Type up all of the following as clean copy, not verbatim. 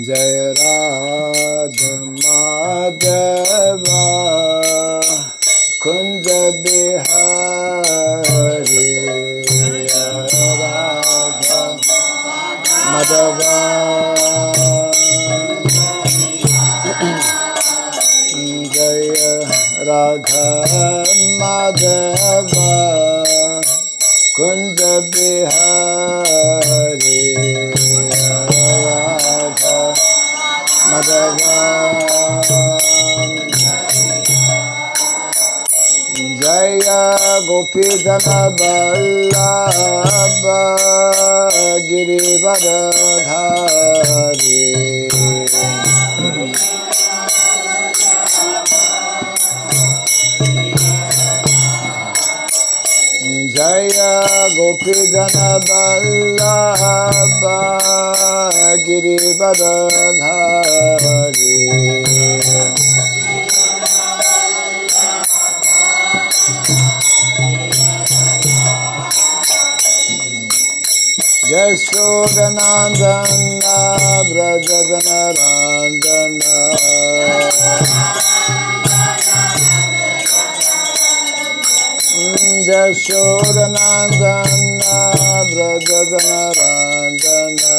Jaya Radha Madhava Kunja Bihari Jaya Radha Madhava Jaya Radha Madhava Kunja Bihari Radha Madhava Jaya Gopidhana Vallabha Girivardhari Jaya Gopidhana Vallabha Girivardhari Yashodanandana Brajadanarandana Yashodanandana Brajadanarandana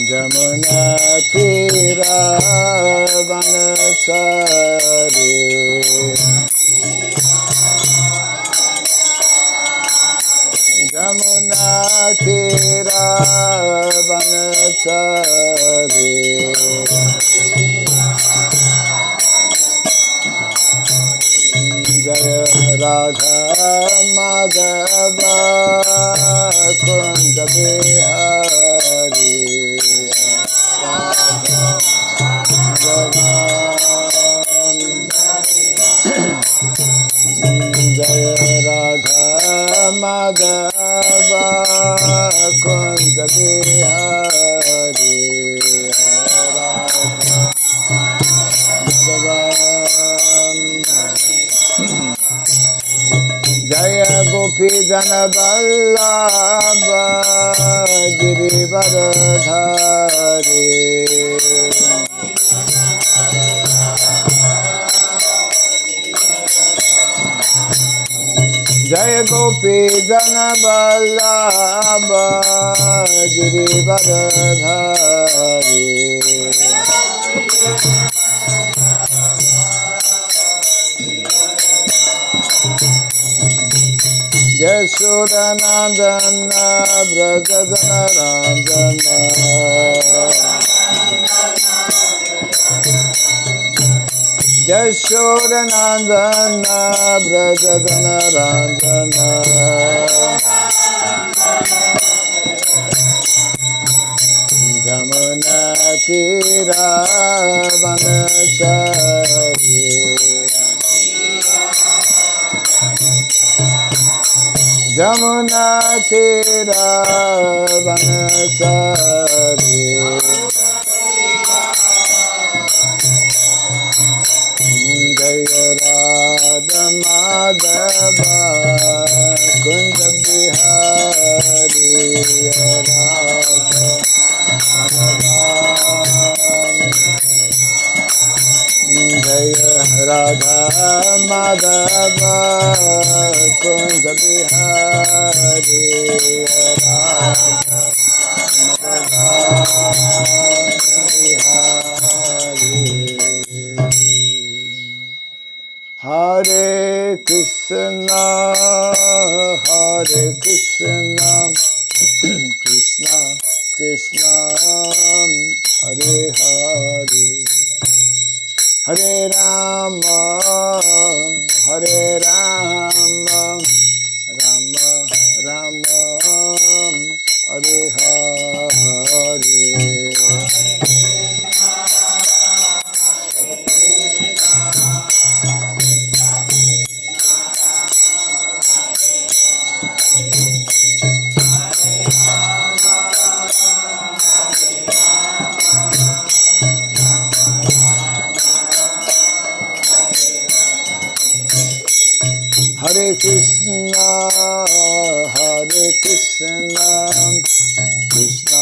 Jamuna Tira Vanachari Jamuna Tira Vanachari Jaya Radha Madhava Kunja Bihari Jaya Radha Madhava Kunja Bihari Jaya Gopidhana Vallabha Girivardhari Jaya Gopidhana Vallabha Girivardhari Yashodanandana Brajadanarandana Yashodanandana Brajadanarandana Jamuna Tira Vanachari Jamuna Tira Vanachari Jaya Radha Madhava Kunja Bihari Radha Jaya Radha Madhava Kunja Bihari Radha Hare Krishna Hare Krishna Krishna Krishna Hare Hare Hare Rama Hare Rama Rama Rama Hare Hare Krishna, Hare Krishna, Krishna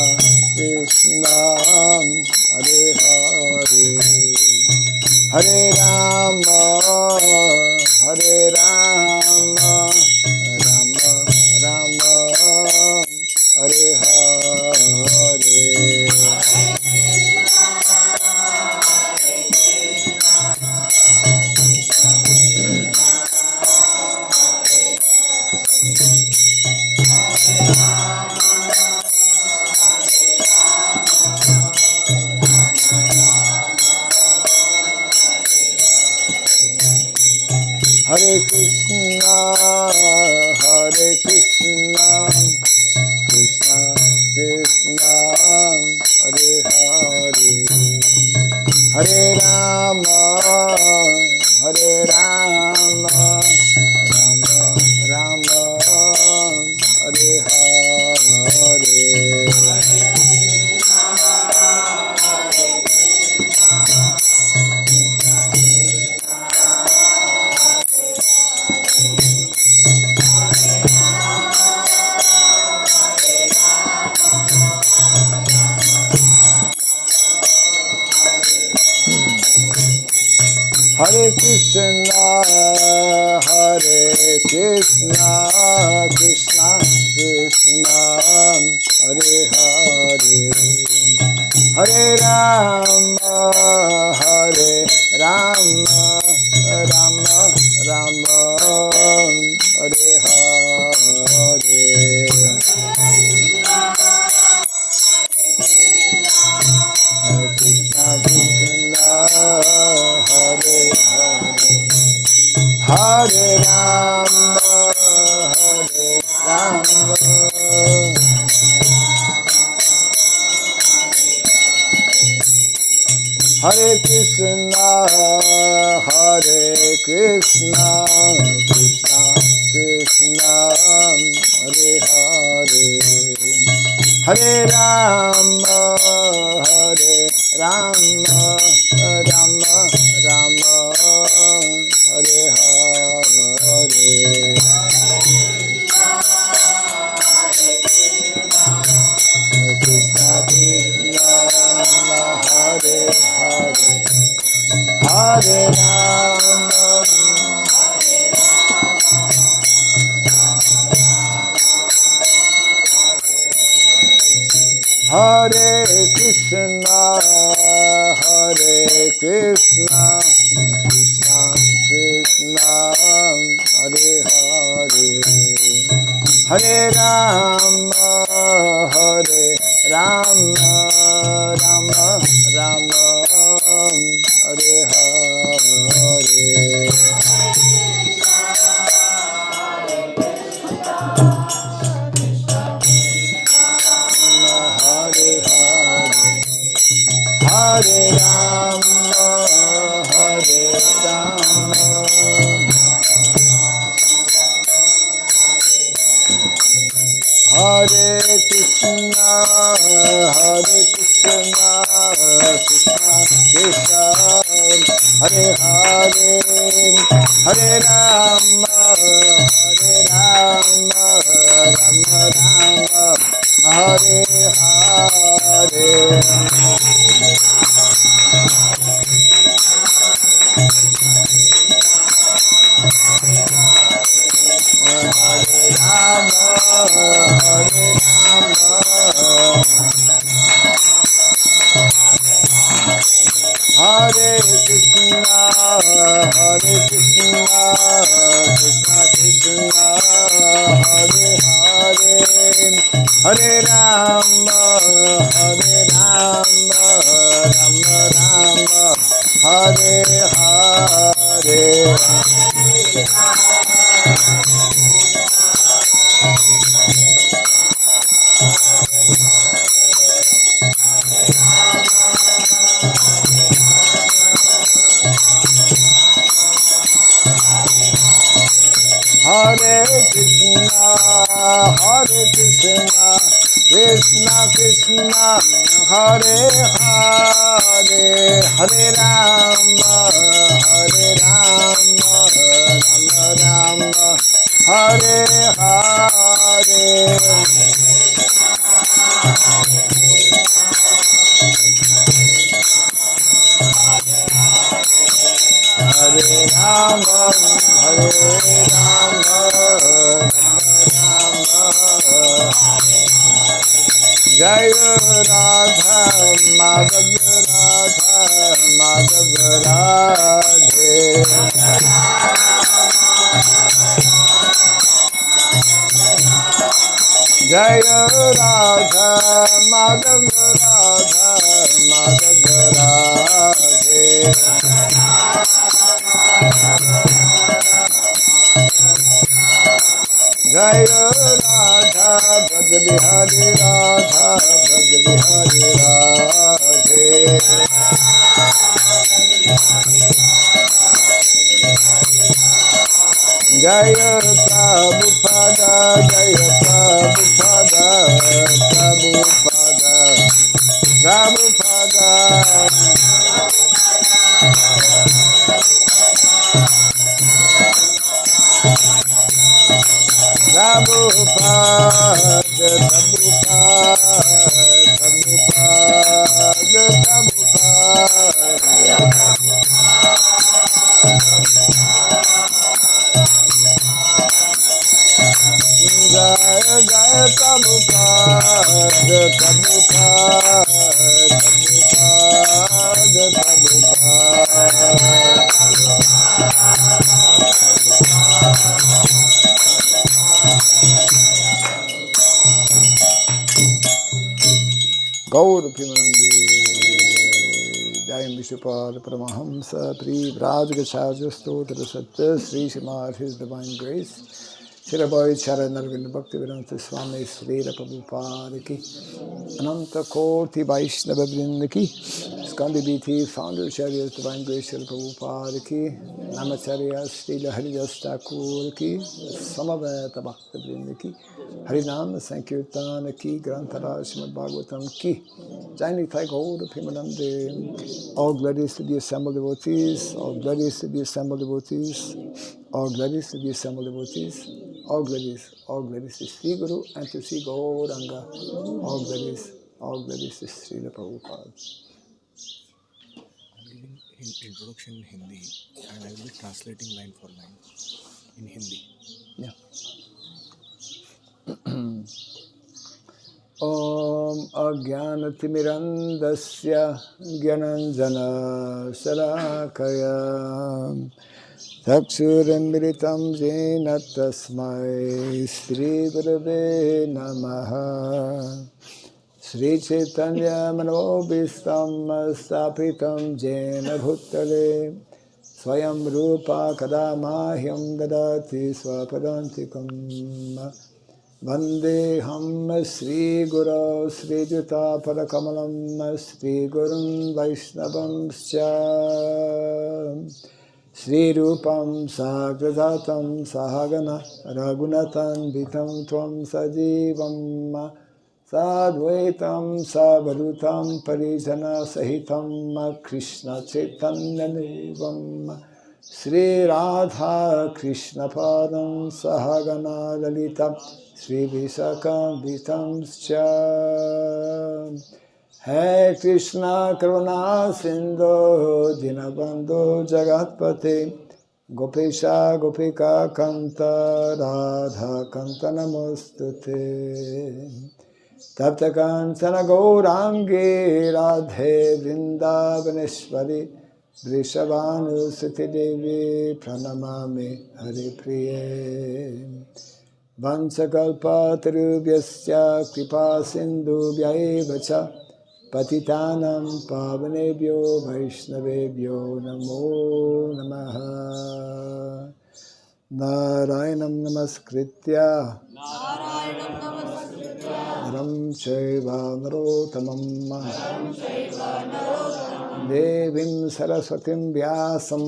Krishna, Hare Hare, Hare Rama, Hare Rama, Rama Rama, Hare Hare. Hare Krishna, Hare Krishna, Krishna Krishna, Hare Hare, Hare Rama, Hare Rama, Rama Rama, Hare Hare. Hare Krishna, Hare Krishna, Krishna Krishna, Hare Hare, Hare Rama, Hare Rama, Rama Rama, Hare Hare. Krishna Krishna, Hare Hare, Hare Rama, Hare Rama, Hare Krishna, Hare Krishna, Krishna Krishna, Hare Hare, Hare Rama, Hare Rama, Rama Rama, Hare Hare. Krishna Krishna, Hare Hare, Hare Rama, Hare Krishna, Hare Krishna, Krishna Krishna, Hare Hare, Hare Rama, Hare Rama, Rama Rama, Hare Hare. Hare Rama, Hare Rama, Hare Krishna, Hare Krishna, Krishna Krishna, Hare Hare, Hare Rama, Hare Rama, Rama Rama, Hare Hare. Hare Krishna, Hare Krishna, Krishna Krishna, Hare Hare, Hare Rama, Hare Rama, Rama Rama, Hare Hare. Hare Krishna, Hare Krishna, Krishna Krishna, Hare Hare, Hare Rama, Hare Rama, Rama Rama, Jaya Radha Madhav Radha Madhav Radhe Jaya Radha Madhav Radha Madhav Radhe Jaya Radha Braj Bihari Radha Braj Bihari Radhe Jaya Prabhupada Jaya Prabhupada Prabhupada Prabhupada Prabhupada, Prabhupada, Jaya Jaya Prabhupada, Prabhupada, Prabhupada. Gaur Pimanande Dalimb Vishupad Paramahamsa Pri Vrajagacharya Stotra Satya Sri Srimad His Divine Grace Shirabai Charanarvind Bhaktivedanta Swami Sri Prabhupada Ki Ananta Koti Vaishnava Vrinda Ki Skandi BT Founder Charya's Divine Grace Sri Prabhupada Ki Namacharya Sri Haridas Thakur Ki Samaveta Bhakta Vrinda Ki Harinam Sankirtana Ki Grantara Srimad Bhagavatam Ki Jai Nitai Gaur Pimanande. All glories to the assembled devotees, all glories to the assembled devotees, all glories to the assembled devotees, all glories to Sri Guru and to Sri Gauranga, all glories to Sri Prabhupada. I'm giving introduction in Hindi and I will be translating line for line in Hindi. Yeah. Om Ajnanatimirandasya Gyananjana Salakaya Chakshurambiritam Jena Tasmai Sri Gurave Namaha Sri Chaitanya Manobhistam Stapitam Jena Bhutale Swayam Rupa Kadamahyam Dadati Swapadantikam Vandeham Sri Guru Sri Juta Padakamalam Sri Gurun Vaishnavamscha Sri Rupam Sagradatam Sahagana Raghunatan Vitam Tvam Sajivam Sadvaitam Savadutam Parijana Sahitam Krishna Chaitanya Devam Sri Radha Krishna Padam Sahagana Lalita Sri Visakam Vitamscha Hey Krishna Karuna Sindhu Dinabandhu Jagatpate Gopesha Gopika Kanta Radha Kanta Namostute Tapta Kantana Gaurangi Radhe Vrindavaneshwari Vrishabhanu Sati Devi Pranamami Hari Priye Vansakalpa Tarubhyasya Kripa Sindhu Vyaivacha Patitanam Pavanebhyo Vaishnavebhyo Namo Namaha Narayanam Namaskritya Naram Chaiva Narotamam Devim Saraswatim Vyasam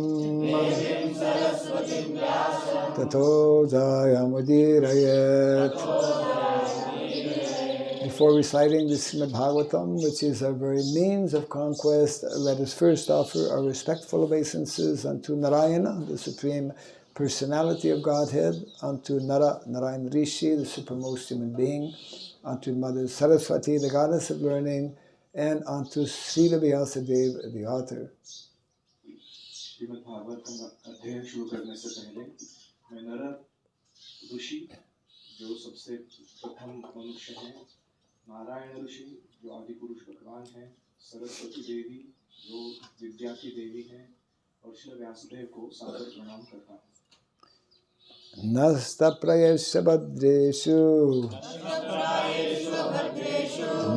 Tato Jayamudirayat. Before reciting the Srimad Bhagavatam, which is our very means of conquest, let us first offer our respectful obeisances unto Narayana, the Supreme Personality of Godhead, unto Narayan Rishi, the Supremost Human Being, unto Mother Saraswati, the Goddess of Learning, and unto Srila Vyasadeva, the author. Shrimad Bhagavat का अध्ययन शुरू करने से पहले मैं नारद ऋषि जो सबसे प्रथम मनुष्य हैं, नारायण ऋषि जो आदि पुरुष भगवान हैं, सरस्वती देवी जो विद्या की देवी हैं और श्री व्यासदेव को सादर प्रणाम करता हूँ। Nasta prayesha bhadreshu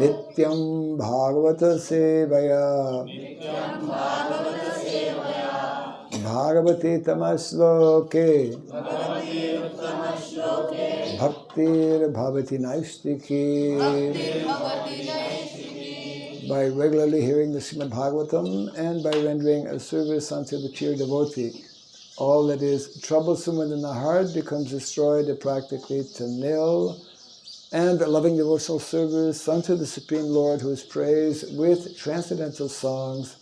nityam bhagavata sevaya bhagavate tamasloke bhaktir bhavati naistiki. By regularly hearing the Srimad Bhagavatam and by rendering a service unto the pure devotee, all that is troublesome within the heart becomes destroyed practically to nil, and loving devotional service unto the Supreme Lord, who is praised with transcendental songs,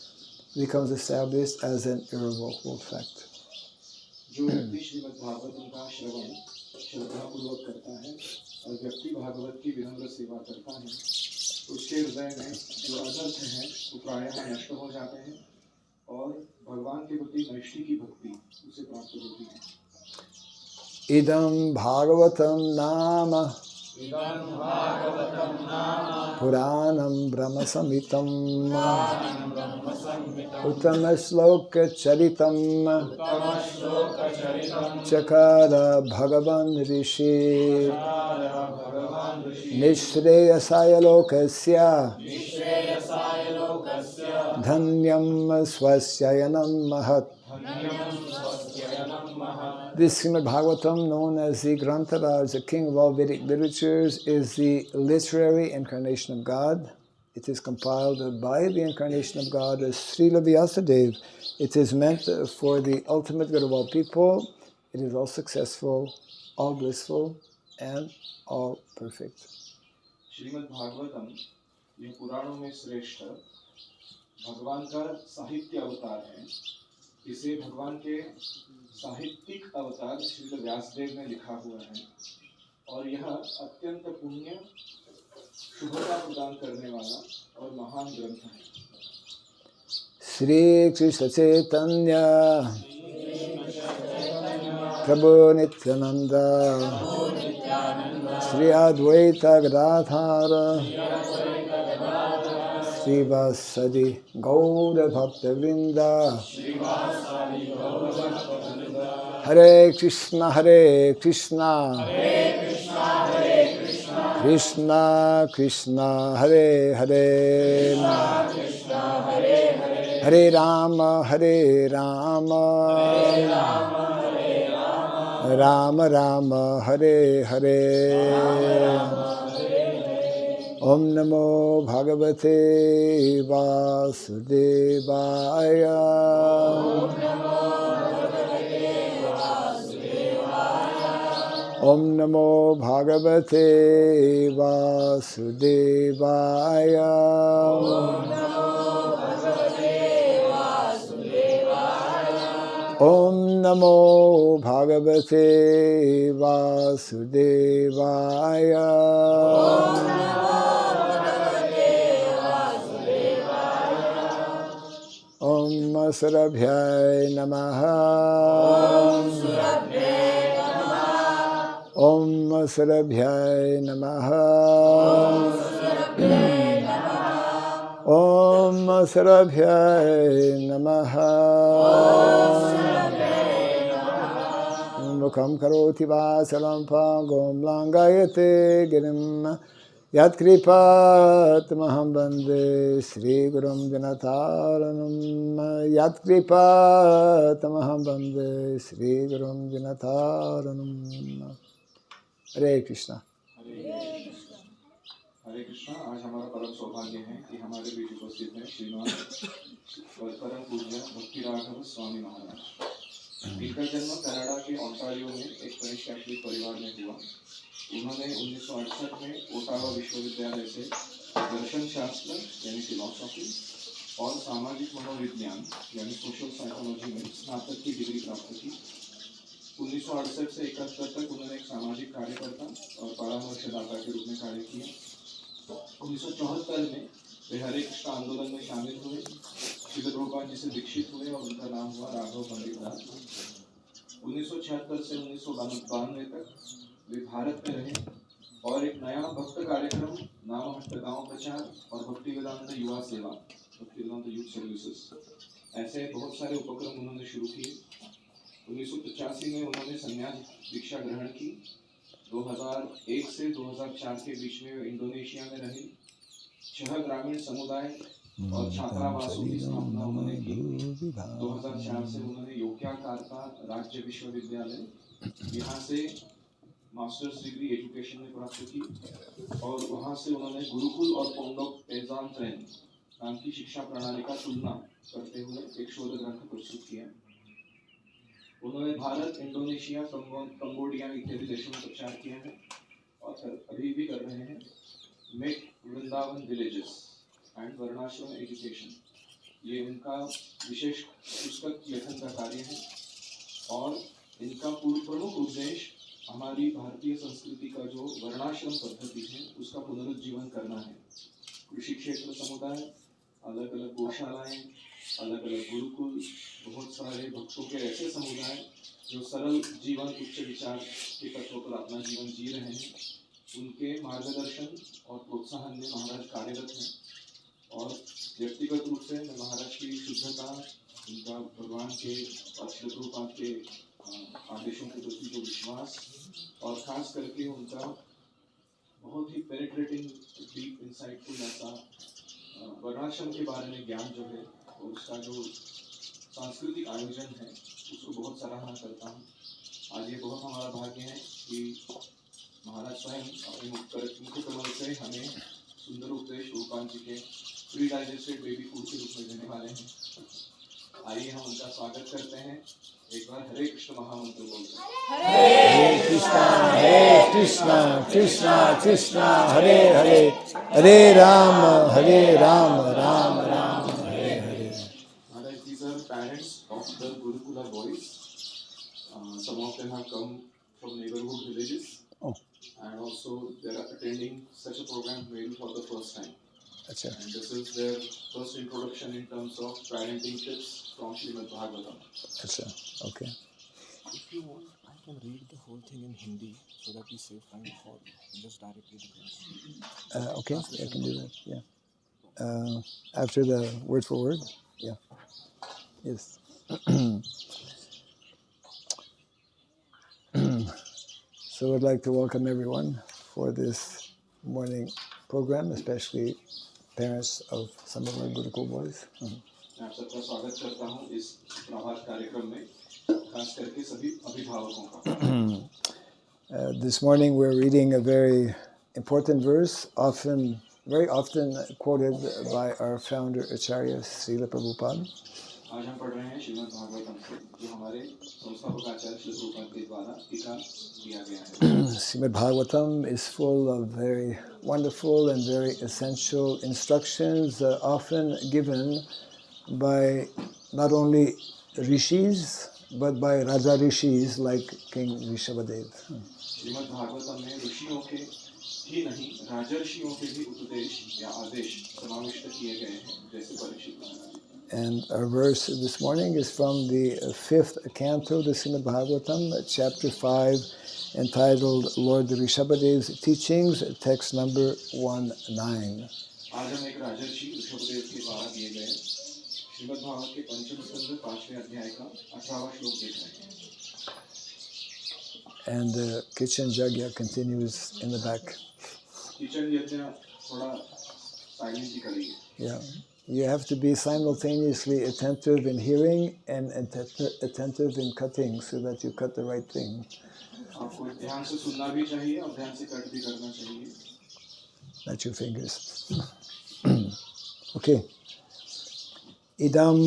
becomes established as an irrevocable fact. जो व्यक्ति श्रीमद् भागवतम का श्रवण श्रद्धापूर्वक करता है और व्यक्ति भागवत की विनम्र सेवा करता है, उसके हृदय में जो अनर्थ हैं वो प्रायः नष्ट हो जाते हैं और भगवान के प्रति नैष्ठिक की भक्ति उसे प्राप्त होती है। Idam Bhagavatam Nama Puranam Brahma Samitam Uttama Shloka Charitam Chakara Bhagavan Rishi Nishreyasaya Lokasya Dhanyam Swasyayanam Mahat. This Srimad Bhagavatam, known as the Grantaraj, the king of all Vedic literatures, is the literary incarnation of God. It is compiled by the incarnation of God as Srila Vyasadeva. It is meant for the ultimate good of all people. It is all successful, all blissful, and all perfect. Shrimad Bhagavatam यह पुराणों में श्रेष्ठ भगवान का साहित्य अवतार है। इसे भगवान के साहित्यिक अवतार श्री व्यासदेव ने लिखा हुआ है और यह अत्यंत पुण्य शुभता प्रदान करने वाला और महान ग्रंथ है। श्री कृष्ण चैतन्य प्रभु नित्यानंद श्री अद्वैत गदाधर श्रीवासदि गौर भक्तवृंद हरे Krishna Krishna Krishna Hare Hare Hare Ram Ram Ram Hare Hare. Om Namo Bhagavate Vasudevaya. Om Namo Bhagavate Vasudevaya. Om Namo Bhagavate Vasudevaya. Om Surabhyay Namaha. Om Surabhyay Namaha. Om Surabhyay Namaha. Mukham karoti vasalam pangom langayate girim. Yat kripat maham bande Sri Gurum Dinataranam. Yat kripat maham bande Sri Gurum Dinataranam. Hare Krishna. हरे कृष्णा। आज हमारा परम सौभाग्य है कि हमारे बीच उपस्थित हैं श्रीमान परम पूज्य भक्ति राघव स्वामी महाराज। इनका जन्म कनाडा के ओंटारियो में एक फ्रेंच कैथोलिक परिवार में हुआ। उन्होंने 1968 में ओटावा विश्वविद्यालय से दर्शन शास्त्र यानी फिलॉसफी और सामाजिक मनोविज्ञान यानी सोशल साइकोलॉजी में स्नातक की डिग्री प्राप्त की। 1968 से 71 तक उन्होंने एक सामाजिक कार्यकर्ता और परामर्शदाता के रूप में कार्य किया। 1974 में वे हरे कृष्ण आंदोलन में शामिल हुए श्रील प्रभुपाद जी से दीक्षित हुए और उनका नाम हुआ राघव पंडित दास। 1976 से 1992 तक वे भारत में रहे और एक नया भक्त कार्यक्रम नाम हट्ट गांव प्रचार और भक्तिवेदांत युवा सेवा, भक्तिवेदांत यूथ सर्विसेज, ऐसे बहुत सारे उपक्रम उन्होंने शुरू किए। 1985 में उन्होंने संन्यास दीक्षा ग्रहण की। 2001 से 2004 के बीच में वे इंडोनेशिया में रहे। 6 ग्रामीण समुदाय और छात्रावासों की स्थापना उन्होंने की। 2004 से उन्होंने योग्याकार्ता राज्य विश्वविद्यालय यहाँ से मास्टर्स डिग्री एजुकेशन में प्राप्त की और वहाँ से उन्होंने गुरुकुल और पोंडोक पेजान ट्रेन नाम की शिक्षा प्रणाली का तुलना करते हुए एक शोध ग्रंथ प्रस्तुत किया। उन्होंने भारत, इंडोनेशिया, कंबोडिया इत्यादि देशों में प्रचार किया है और अभी भी कर रहे हैं। मेक वृंदावन विलेजेस एंड वर्णाश्रम एजुकेशन, ये उनका विशेष पुस्तक लेखन का कार्य है और इनका प्रमुख उद्देश्य हमारी भारतीय संस्कृति का जो वर्णाश्रम पद्धति है उसका पुनरुज्जीवन करना है। कृषि क्षेत्र समुदाय, अलग अलग गौशालाएं, अलग अलग गुरुकुल, बहुत सारे भक्तों के ऐसे समुदाय जो सरल जीवन उच्च विचार के तत्वों पर अपना जीवन जी रहे हैं, उनके मार्गदर्शन और प्रोत्साहन में महाराज कार्यरत हैं। और व्यक्तिगत रूप से मैं महाराज की शुद्धता, उनका भगवान के और श्री प्रभुपाद के आदेशों के प्रति जो विश्वास और खास करके उनका बहुत ही पेनिट्रेटिंग डीप इंसाइटफुल ऐसा वर्णाश्रम के बारे में ज्ञान जो है और उसका जो सांस्कृतिक आयोजन है उसको बहुत सराहना करता हूँ। आज ये बहुत हमारा भाग्य है कि महाराज स्वयं अपने मुख्य कमल से हमें सुंदर उपदेश रूपांत जी के प्री डाइजेस्टेड बेबी फूड के रूप में देने वाले हैं। आइए हम उनका स्वागत करते हैं। एक बार हरे कृष्ण महामंत्र बोलते हैं। हरे कृष्णा कृष्णा कृष्णा हरे हरे, हरे Ram Ram Ram Hare Hare. Maharaj, these are parents of the Gurukula boys. Some of them have come from neighborhood villages, and also they are attending such a program maybe for the first time. Achha. And this is their first introduction in terms of parenting tips from Srimad Bhagavatam. Achha. Okay. If you want, I can read the whole thing in Hindi so that we save time for just directly the class. Okay, I can do that. Yeah. After the word for word. Yeah. Yes. So I'd like to welcome everyone for this morning program, especially parents of some of our Gurukul boys. मैं आप सबका स्वागत करता हूँ इस प्रभात कार्यक्रम में, खास करके सभी अभिभावकों का। This morning we're reading a very important verse, very often quoted by our founder Acharya Srila Prabhupada. आज हम पढ़ रहे हैं श्रीमद् भागवतम से, जो हमारे संस्थापक आचार्य श्री प्रभुपाद के द्वारा टीका दिया गया है। Srimad Bhagavatam is full of very wonderful and very essential instructions, often given by not only rishis but by Raja rishis like King Rishabhadev. Shrimad Bhagavatam में ऋषियों के ही नहीं, राजर्षियों के भी उपदेश या आदेश समाविष्ट किए गए हैं, जैसे परीक्षित महाराज। And our verse this morning is from the 5th canto of the Srimad Bhagavatam, chapter 5, entitled Lord Rishabhadev's Teachings, text number 19. आज हम एक राजर्षि ऋषभदेव के द्वारा दिए गए श्रीमद् भागवत के पंचम स्कंद 5वें अध्याय का 18वां श्लोक देख रहे हैं। And the kitchen jagya continues in the back. Kitchen यज्ञ थोड़ा साइलेंटली करिए। Yeah. You have to be simultaneously attentive in hearing and attentive in cutting so that you cut the right thing. आपको ध्यान से सुनना भी चाहिए और ध्यान से कट भी करना चाहिए। Not your fingers. Okay. Idam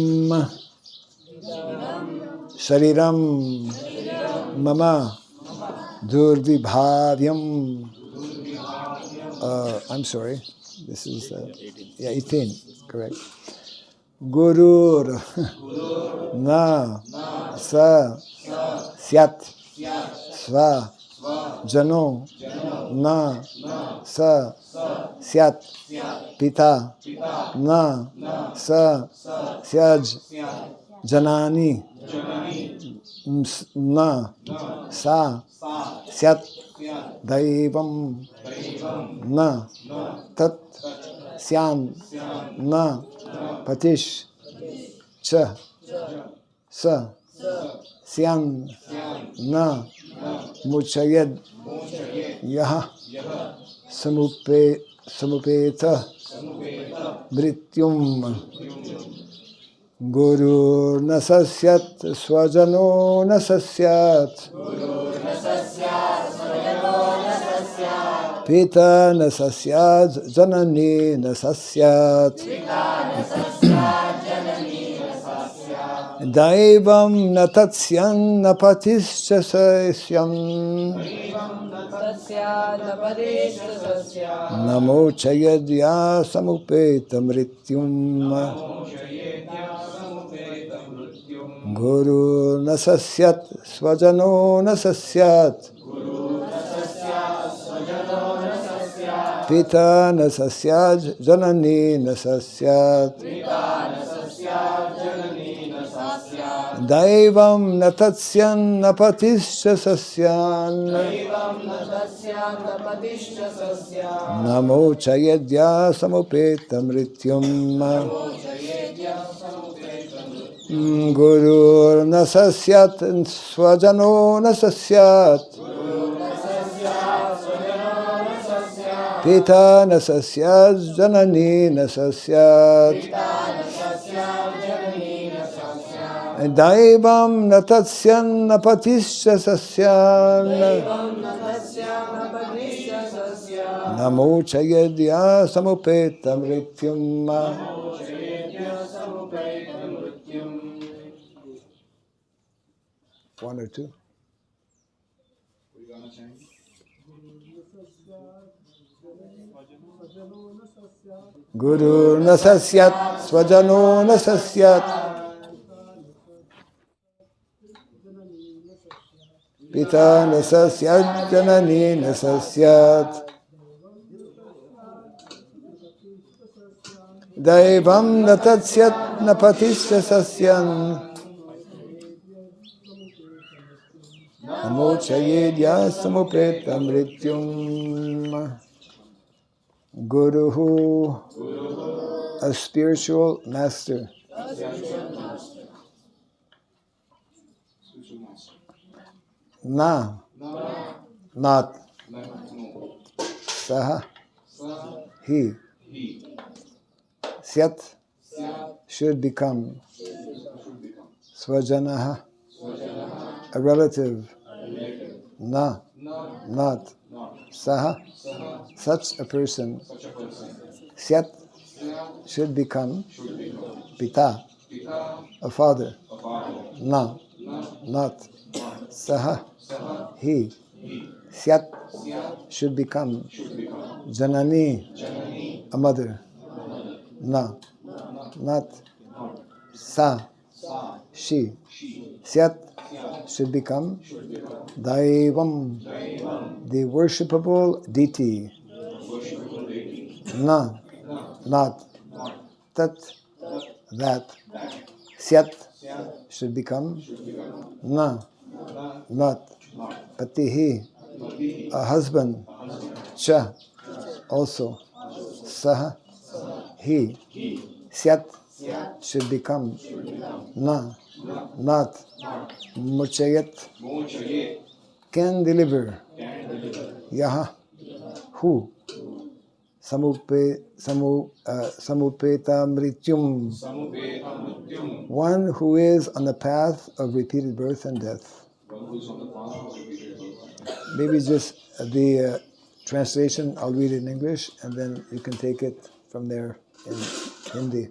Shariram Mama Durvibhavyam. I'm sorry. This is 18. Correct. Gurur na sa syat sva jano, na, sa, syat, pita, na, sa, syaj, janani, na, sa, syat, daivam, na, tat, syam, na, patish, cha, sa, syam, na, muchayed, yaha, samupeta, mrityum, guru nasasyat, swajano nasasyat, pita nasasyat, janani nasasyat, daivam natatsyam napatischa sasyam, namo chayadya samupeta mrityum, guru nasasyat, swajano nasasyat, pita nasasyat, janani nasasyat, daivam natatsyam napatischa sasyan, namo chayadya samupeta mrityum, guru nasasyat, swajano nasasyat, pita nasasyat, janani nasasyat, daivam natatsyam napatischa sasyan, namo chayadya samupeta mrityum. One or two. कोई गाना चाहेंगे? Guru nasasyat, swajano nasasyat, pita nasasyat, janani nasasyat, daivam natatsyat napatisya sasyan, namo chayedya samupeta mrityum. Guruhu, a spiritual master. Na, not. Saha, he. Syat, should become. Swajanaha, a relative. Na, not. Saha, such a person. Syat, should become. Pita, a father. Na, not. Saha, he. Syat, should become. Janani, a mother. Na, not. Sa, she. Syat, should become. Daivam, the worshipable deity. Na, not. Tat, that. Syat, should become. Na, not. Patihi, a husband. Cha, also. Saha, he. Syat, should become. Na, not. Muchayat, can deliver. Yaha, who. Samupeta mrityum, one who is on the path of repeated birth and death. Maybe just the translation, I'll read it in English, and then you can take it from there in Hindi.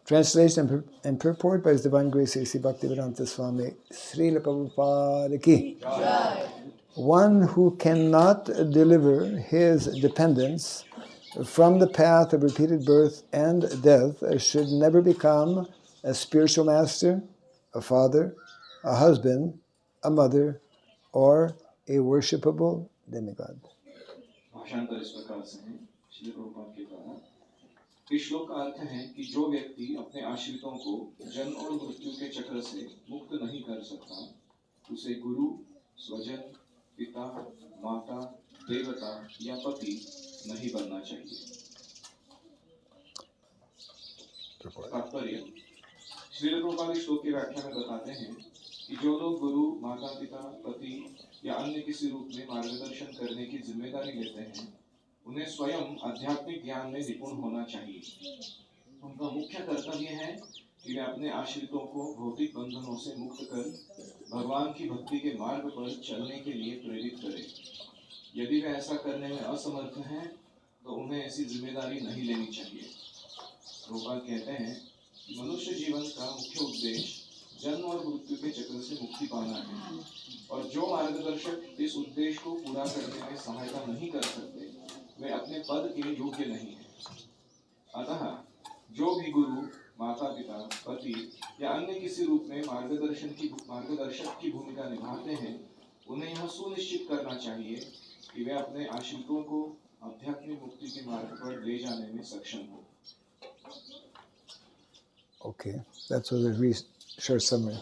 Translation and purport by His Divine Grace A.C. Bhaktivedanta Swami Srila Prabhupada Ki. One who cannot deliver his dependents from the path of repeated birth and death should never become a spiritual master, a father, a husband, a mother, or a worshipable demigod. भाषांतर इस प्रकार से है श्री प्रभुपाद के द्वारा। इस श्लोक का अर्थ है कि जो व्यक्ति अपने आश्रितों को जन्म और मृत्यु के चक्र से मुक्त नहीं कर सकता, उसे गुरु, स्वजन, पिता, माता, देवता या पति नहीं बनना चाहिए। तात्पर्य: श्री प्रभुपाद इस श्लोक की व्याख्या में बताते हैं कि जो लोग गुरु, माता पिता, पति या अन्य किसी रूप में मार्गदर्शन करने की जिम्मेदारी लेते हैं, उन्हें स्वयं आध्यात्मिक ज्ञान में निपुण होना चाहिए। उनका मुख्य कर्तव्य है कि वे अपने आश्रितों को भौतिक बंधनों से मुक्त कर भगवान की भक्ति के मार्ग पर चलने के लिए प्रेरित करें। यदि वे ऐसा करने में असमर्थ हैं, तो उन्हें ऐसी जिम्मेदारी नहीं लेनी चाहिए। प्रभुपाद कहते हैं कि मनुष्य जीवन का मुख्य उद्देश्य जन्म और मृत्यु के चक्र से मुक्ति पाना है, और जो मार्गदर्शक इस उद्देश्य को पूरा करने में सहायता नहीं कर सकते, वे अपने पद के योग्य नहीं हैं। अतः जो भी गुरु, माता पिता, पति या अन्य किसी रूप में मार्गदर्शक की भूमिका निभाते हैं, उन्हें यह सुनिश्चित करना चाहिए कि वे अपने आश्रितों को आध्यात्मिक मुक्ति के मार्ग पर ले जाने में सक्षम हो। Okay, that was a short summary.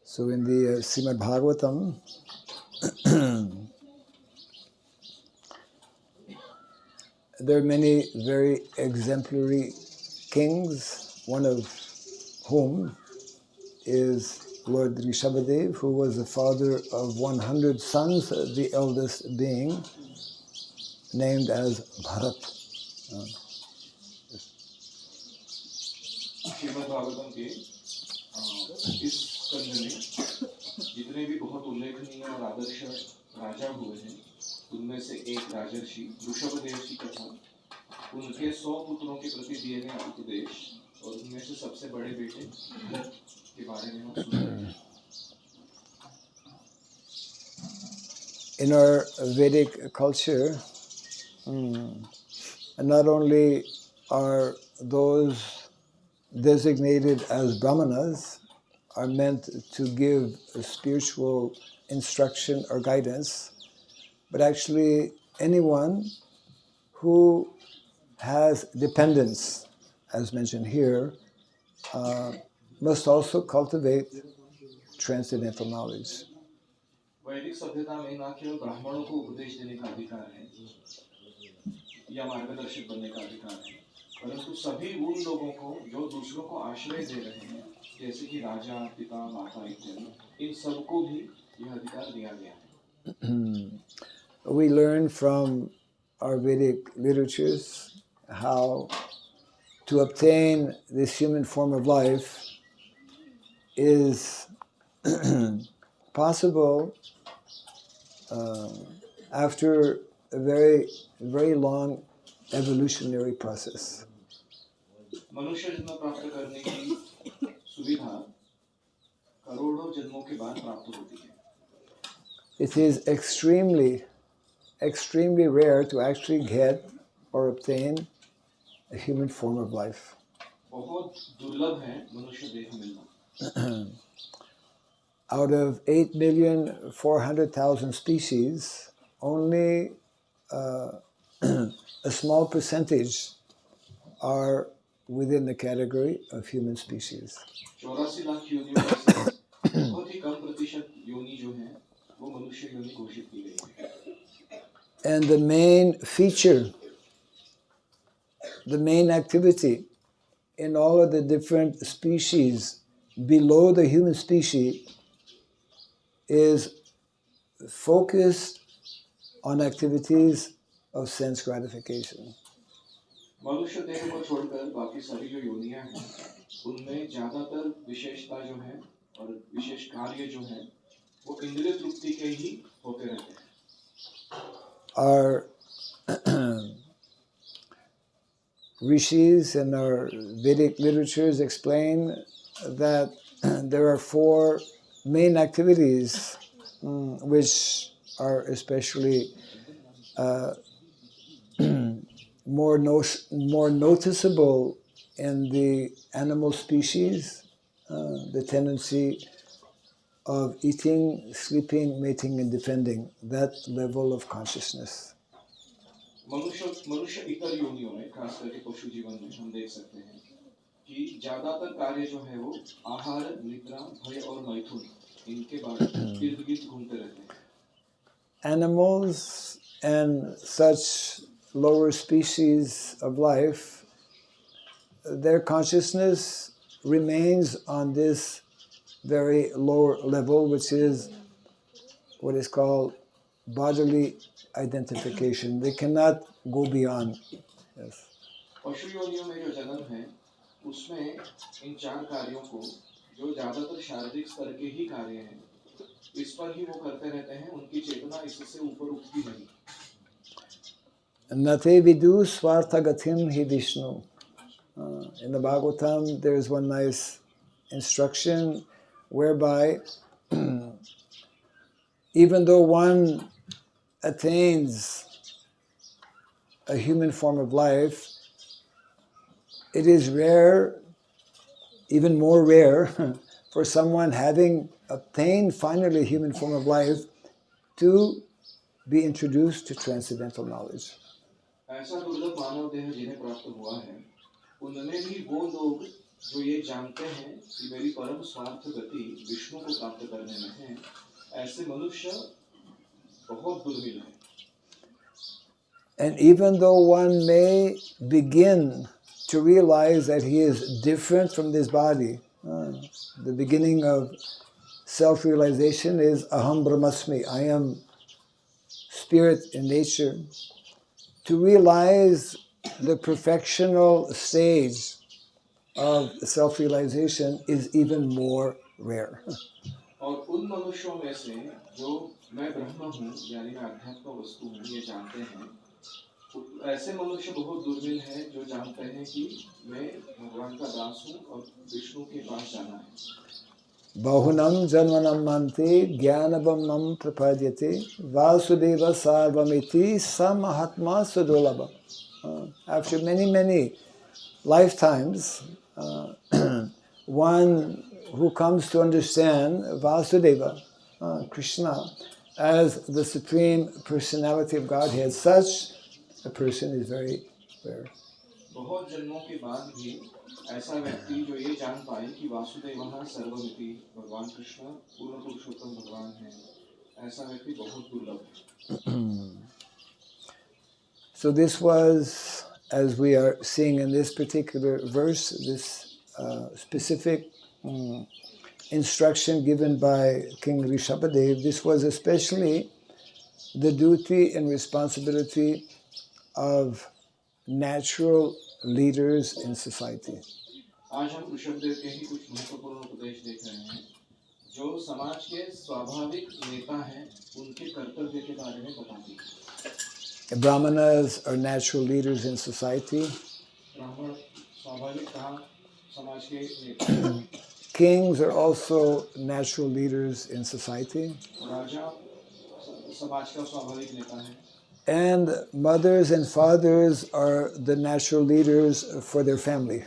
So in the Srimad Bhagavatam, there are many very exemplary kings, one of whom is Lord Rishabhadev, who was the father of 100 sons, the eldest being named as Bharat. Shrimad Bhagavatam के इस स्कंध में जितने भी बहुत उल्लेखनीय और आदर्श राजा हुए हैं, उनमें से एक राजर्षि ऋषभदेव की कथा, उनके 100 पुत्रों के प्रति दिए गए उपदेश और उनमें से सबसे बड़े बेटे के बारे में हम सुन रहे हैं। In our Vedic culture, not only are those designated as brahmanas are meant to give spiritual instruction or guidance, but actually anyone who has dependence, as mentioned here, must also cultivate transcendental knowledge. वैदिक सभ्यता में न केवल ब्राह्मणों को उपदेश देने का अधिकार है या मार्गदर्शक बनने का अधिकार है, परंतु सभी उन लोगों को जो दूसरों को आश्रय दे रहे हैं, जैसे कि राजा, पिता, माता इत्यादि, इन सबको भी यह अधिकार दिया गया है। We learn from our Vedic literatures how to obtain this human form of life is possible after a very, very long evolutionary process. मनुष्य जन्म प्राप्त करने की सुविधा करोड़ों जन्मों के बाद प्राप्त होती है। It is extremely, extremely rare to actually get or obtain a human form of life. बहुत दुर्लभ है मनुष्य देह मिलना। Out of 8,400,000 species, only a small percentage are within the category of human species. 84 lakh योनियों में से बहुत ही कम प्रतिशत योनि जो है वो मनुष्य योनि घोषित की गई है। And the main feature, the main activity in all of the different species below the human species is focused on activities of sense gratification. मनुष्य देह को छोड़कर बाकी सारी जो योनियां हैं, उनमें ज्यादातर विशेषता जो है और विशेष कार्य जो है वो इंद्रिय तृप्ति के ही होते रहते हैं। Our rishis and our Vedic literatures explain that there are 4 main activities which are especially more noticeable in the animal species, the tendency of eating, sleeping, mating, and defending, that level of consciousness. मनुष्य इतर योनियों में, खास करके पशु जीवन में हम देख सकते हैं कि ज्यादातर कार्य जो है वो आहार, निद्रा, भय और मैथुन इनके बारे इर्द गिर्द घूमते रहते हैं. Animals and such lower species of life, their consciousness remains on this very lower level, which is what is called bodily identification. They cannot go beyond. Yes. पशु योनियों में जो जन्म है उसमें इन चार कार्यों को, जो ज्यादातर शारीरिक स्तर के ही कार्य हैं, इस पर ही वो करते रहते हैं. उनकी चेतना इससे ऊपर उठती नहीं. Nate vidu swarthagatim hi Vishnu. In the Bhagavatam, there is one nice instruction whereby even though one attains a human form of life, it is rare, even more rare, for someone having obtained finally a human form of life to be introduced to transcendental knowledge. ऐसा दुर्लभ मानव देह जिन्हें प्राप्त हुआ है, उनमें भी वो लोग जो ये जानते हैं कि मेरी परम स्वार्थ गति विष्णु को प्राप्त करने में है, ऐसे मनुष्य बहुत दुर्मिल हैं. And even though one may begin to realize that he is different from this body, the beginning of self-realization is aham brahmasmi, I am spirit in nature. To realize the perfectional stage of self-realization is even more rare. और उन मनुष्यों में से जो मैं ब्रह्म हूँ, यानी मैं अध्यात्म वस्तु हूँ, ये जानते हैं, ऐसे मनुष्य बहुत दुर्मिल हैं जो जानते हैं कि मैं भगवान का दास हूँ और विष्णु के पास जाना है. Bahunam janmanam mante jnanabam prapadyate vasudeva sarvamiti samahatma sudolabha. After many lifetimes, one who comes to understand Vasudeva, Krishna, as the Supreme Personality of Godhead, such a person is very rare. बहुत जन्मों के बाद भी ऐसा व्यक्ति जो ये जान पाए कि वासुदेवः सर्वमिति, भगवान कृष्ण पूर्ण पुरुषोत्तम भगवान हैं, ऐसा व्यक्ति बहुत दुर्लभ है. So this was, as we are seeing in this particular verse, this specific instruction given by King Rishabhadev, this was especially the duty and responsibility of natural leaders in society. आज हम ऋषभदेव के ही कुछ महत्वपूर्ण उपदेश देख रहे हैं जो समाज के स्वाभाविक नेता हैं, उनके कर्तव्य के बारे में बताती है. Brahmanas are natural leaders in society. ब्राह्मण स्वाभाविक कहा समाज के नेता हैं. Kings are also natural leaders in society. राजा समाज का स्वाभाविक नेता है. And mothers and fathers are the natural leaders for their family.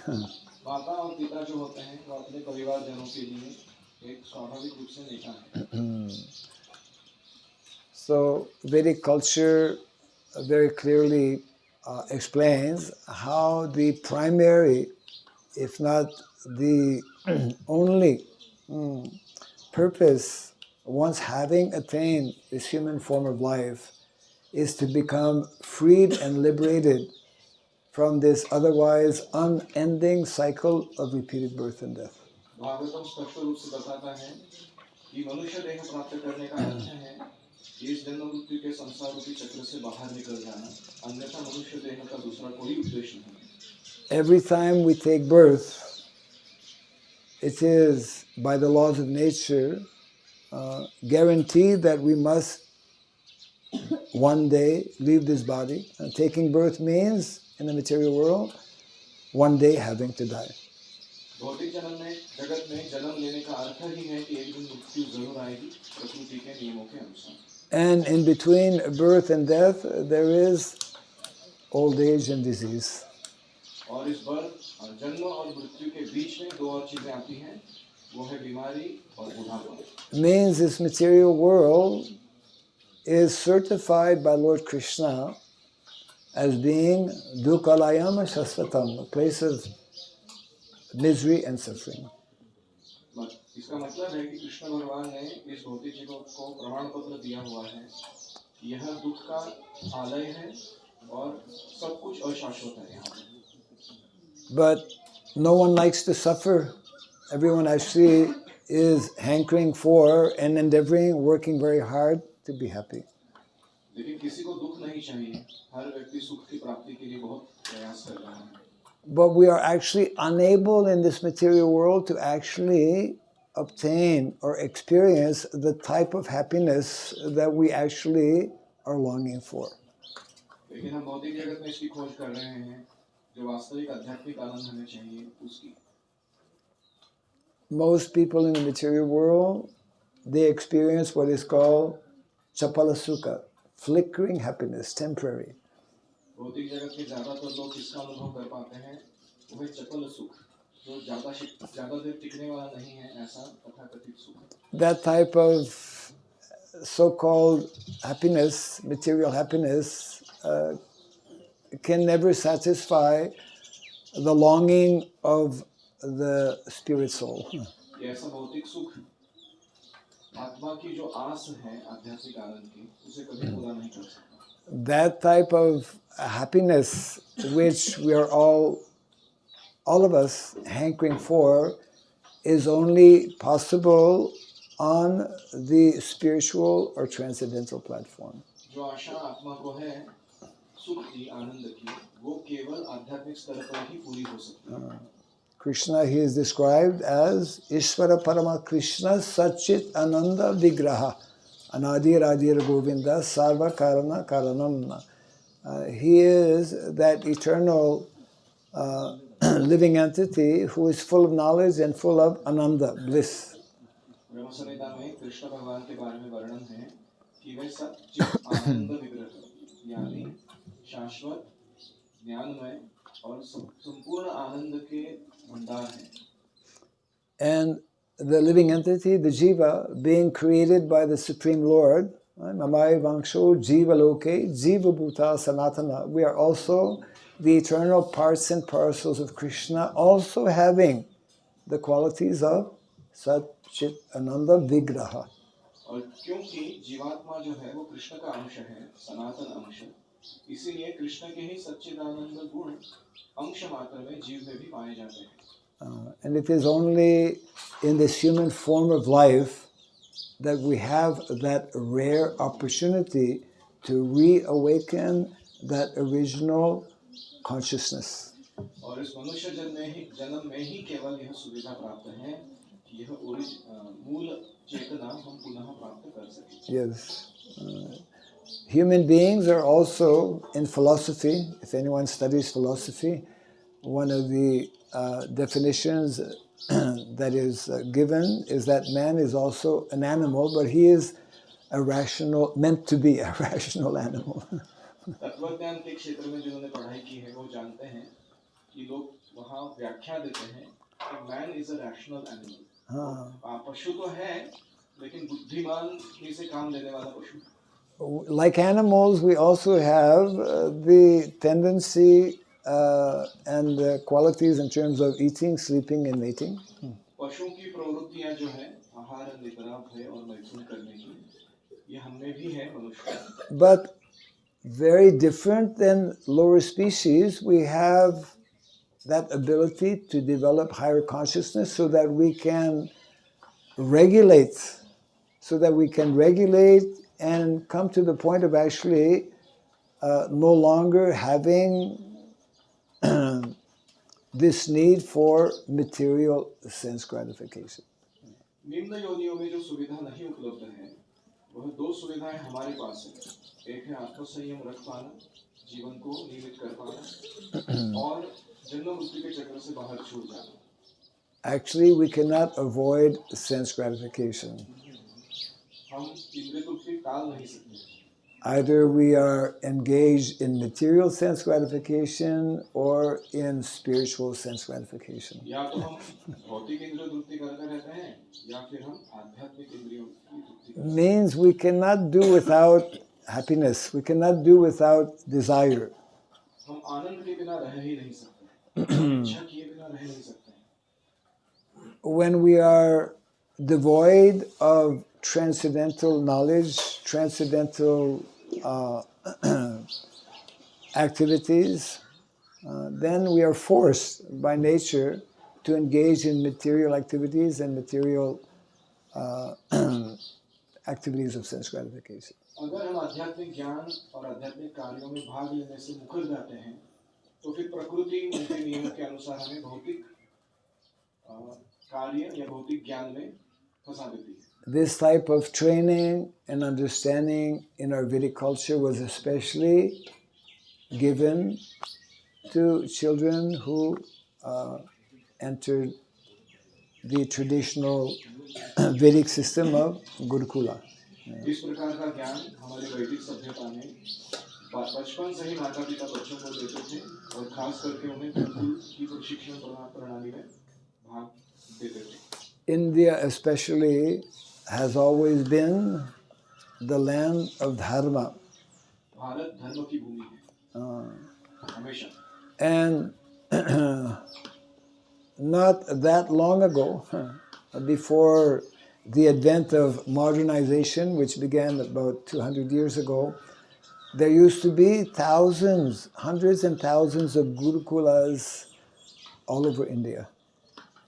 माता और पिता जो होते हैं वो अपने परिवारजनों के लिए एक स्वाभाविक रूप से नेता हैं. So Vedic culture very clearly explains how the primary, if not the only purpose, once having attained this human form of life, is to become freed and liberated from this otherwise unending cycle of repeated birth and death. Bhagavatam स्पष्ट रूप से बताता है कि मनुष्य देह प्राप्त करने का अर्थ है कि इस जन्म मृत्यु के संसार रूपी चक्र से बाहर निकल जाना, अन्यथा मनुष्य देह का दूसरा कोई उद्देश्य नहीं. Every time we take birth, it is by the laws of nature guaranteed that we must one day leave this body. And taking birth means, in the material world, one day having to die. भौतिक जगत में जन्म लेने का अर्थ ही है कि एक दिन मृत्यु जरूर आएगी प्रकृति के नियमों के अनुसार. And in between birth and death, there is old age and disease. और इस जन्म और मृत्यु के बीच में दो और चीजें आती हैं, वो है बीमारी और बुढ़ापा. Means this material world is certified by Lord Krishna as being dukkhalayam shasvatam, a place of misery and suffering. इसका मतलब है कि कृष्ण भगवान ने इस भौतिक जीवन को प्रमाण पत्र दिया हुआ है कि यह दुख का आलय है और सब कुछ अशाश्वत है यहाँ. But no one likes to suffer. Everyone actually is hankering for and endeavoring, working very hard to be happy. लेकिन किसी को दुख नहीं चाहिए. हर व्यक्ति सुख की प्राप्ति के लिए बहुत प्रयास कर रहा है. But we are actually unable in this material world to actually obtain or experience the type of happiness that we actually are longing for. लेकिन हम भौतिक जगत में इसकी खोज कर रहे हैं जो वास्तविक आध्यात्मिक आनंद हमें चाहिए उसकी. Most people in the material world, they experience what is called chapala sukha, flickering happiness, temporary. भौतिक जगत के ज्यादातर लोग इसका अनुभव कर पाते हैं, वो है चपल सुख, जो ज्यादा देर टिकने वाला नहीं है, ऐसा तथाकथित सुख. That type of so-called happiness, material happiness, can never satisfy the longing of the spirit soul. ऐसा भौतिक सुख आत्मा की जो आस है आध्यात्मिक आनंद की, उसे कभी पूरा नहीं कर सकता. That type of happiness which we are all of us hankering for is only possible on the spiritual or transcendental platform. जो आशा आत्मा को है सुख की आनंद की, वो केवल आध्यात्मिक स्तर पर ही पूरी हो सकती है. Krishna, he is described as Ishvara Parama Krishna Satchit Ananda Vigraha Anadir Adir Govinda Sarva Karana Karanam. He is that eternal living entity who is full of knowledge and full of ananda, bliss. ब्रह्म संहिता में कृष्ण भगवान के बारे में वर्णन है कि वे सच्चित आनंद विग्रह यानी शाश्वत ज्ञानमय और संपूर्ण आनंद के भंडार हैं. And the living entity, the jiva, being created by the Supreme Lord, Mamai Vangsho Jiva Loke, Jiva Bhuta Sanatana. We are also the eternal parts and parcels of Krishna, also having the qualities of Sat Chit Ananda Vigraha. और क्योंकि जीवात्मा जो है वो कृष्ण का अंश है, सनातन अंश, इसीलिए कृष्ण के ही सच्चिदानंद गुण अंश मात्र में जीव में भी पाए जाते हैं. And it is only in this human form of life that we have that rare opportunity to reawaken that original consciousnness. और इस मनुष्य जन्म में ही केवल यह सुविधा प्राप्त है कि यह मूल चेतना हम पुनः प्राप्त कर सकें. Yes. Human beings are also in philosophy. If anyone studies philosophy, one of the definitions that is given is that man is also an animal, but he is a rational, meant to be a rational animal. तत्वज्ञान के क्षेत्र में जिन्होंने पढ़ाई की है वो जानते हैं कि लोग वहाँ व्याख्या देते हैं कि man is a rational animal. पशु तो है लेकिन बुद्धिमान से काम लेने वाला पशु. Like animals, we also have the tendency and the qualities in terms of eating, sleeping, and mating. पशुओं की प्रवृत्तियां जो है आहार निद्रा भय और मैथुन करने की, ये हमें भी है मनुष्य. But very different than lower species, we have that ability to develop higher consciousness so that we can regulate, and come to the point of actually no longer having this need for material sense gratification. निम्न योनियों में जो सुविधा नहीं उपलब्ध है, वह दो सुविधाएं हमारे पास है. एक है आत्मसंयम रख पाना, जीवन को नियमित कर पाना, और जन्म मृत्यु के चक्र से बाहर छूट जाना. Actually, we cannot avoid sense gratification. हम इंद्रिय तृप्ति टाल नहीं सकते। Either we are engaged in material sense gratification or in spiritual sense gratification. या तो हम भौतिक इंद्रिय तृप्ति करते रहते हैं या फिर हम आध्यात्मिक इंद्रियों की तृप्ति करते हैं। Means we cannot do without happiness. We cannot do without desire. हम आनंद के बिना रह ही नहीं सकते, इच्छा किए बिना रह नहीं सकते। When we are devoid of transcendental knowledge, transcendental activities, then we are forced by nature to engage in material activities and material activities of sense gratification. अगर हम आध्यात्मिक ज्ञान और आध्यात्मिक कार्यों में भाग लेने से मुकर जाते हैं, तो फिर प्रकृति उनके नियमों के अनुसार हमें भौतिक कार्य या भौतिक ज्ञान में फंसा देती है। This type of training and understanding in our Vedic culture was especially given to children who entered the traditional Vedic system of Gurukula. इस प्रकार का ज्ञान हमारे वैदिक सभ्यता में बचपन से ही माता पिता बच्चों को देते थे और खास करके उन्हें गुरुकुल की प्रशिक्षण प्रणाली में भाग देते थे। India especially has always been the land of dharma. Bharat धर्म की भूमि है, हमेशा। And not that long ago, before the advent of modernization, which began about 200 years ago, there used to be thousands, hundreds and thousands of gurukulas all over India.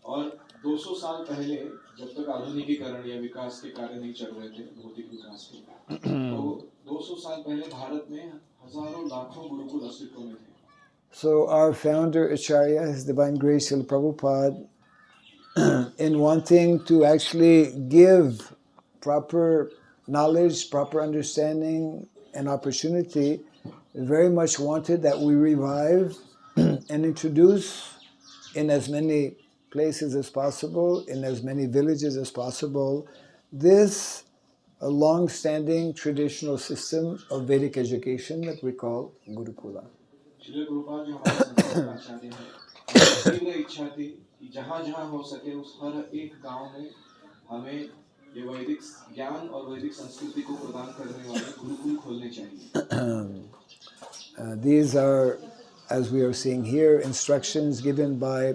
और 200 साल पहले जब तक आधुनिकीकरण या विकास के कार्य नहीं चल रहे थे, भौतिक विकास के, तो 200 साल पहले भारत में हजारों लाखों गुरुकुल अस्तित्व में थे। So our founder Acharya, His Divine Grace Srila Prabhupada, in wanting to actually give proper knowledge, proper understanding, and opportunity, very much wanted that we revive and introduce in as many places as possible, in as many villages as possible, this long-standing traditional system of Vedic education that we call Gurukula. Srila Prabhupada जो हमारे संस्थान आचार्य हैं, तीव्र इच्छा थी कि जहाँ-जहाँ हो सके उस हर एक गांव में हमें ये वैदिक ज्ञान और वैदिक संस्कृति को प्रदान करने वाले गुरुकुल खोलने चाहिए। These are, as we are seeing here, instructions given by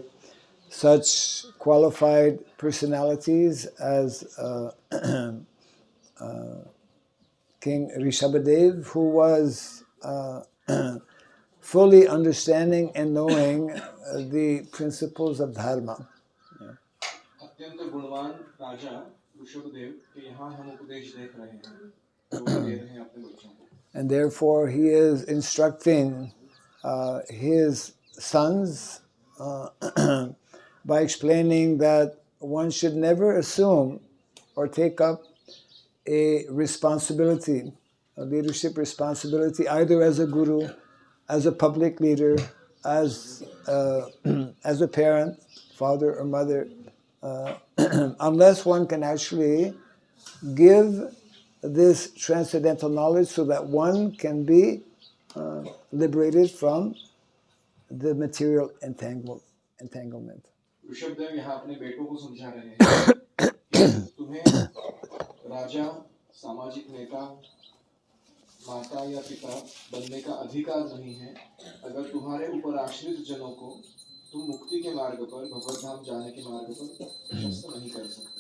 such qualified personalities as King Rishabhadev, who was fully understanding and knowing the principles of dharma. अत्यंत गुणवान राजा ऋषभदेव के यहाँ हम उपदेश देख रहे हैं, जो दे रहे हैं अपने बच्चों को। And therefore he is instructing his sons by explaining that one should never assume or take up a responsibility, a leadership responsibility, either as a guru, as a public leader, as a parent, father or mother, unless one can actually give this transcendental knowledge so that one can be liberated from the material entanglement. Rishabhdev यहाँ अपने बेटों को समझा रहे हैं कि तुम्हें राजा, सामाजिक नेता, माता या पिता बनने का अधिकार नहीं है अगर तुम्हारे ऊपर आश्रित जनों को तुम मुक्ति के मार्ग पर, भगवत धाम जाने के मार्ग पर प्रशस्त नहीं कर सकते।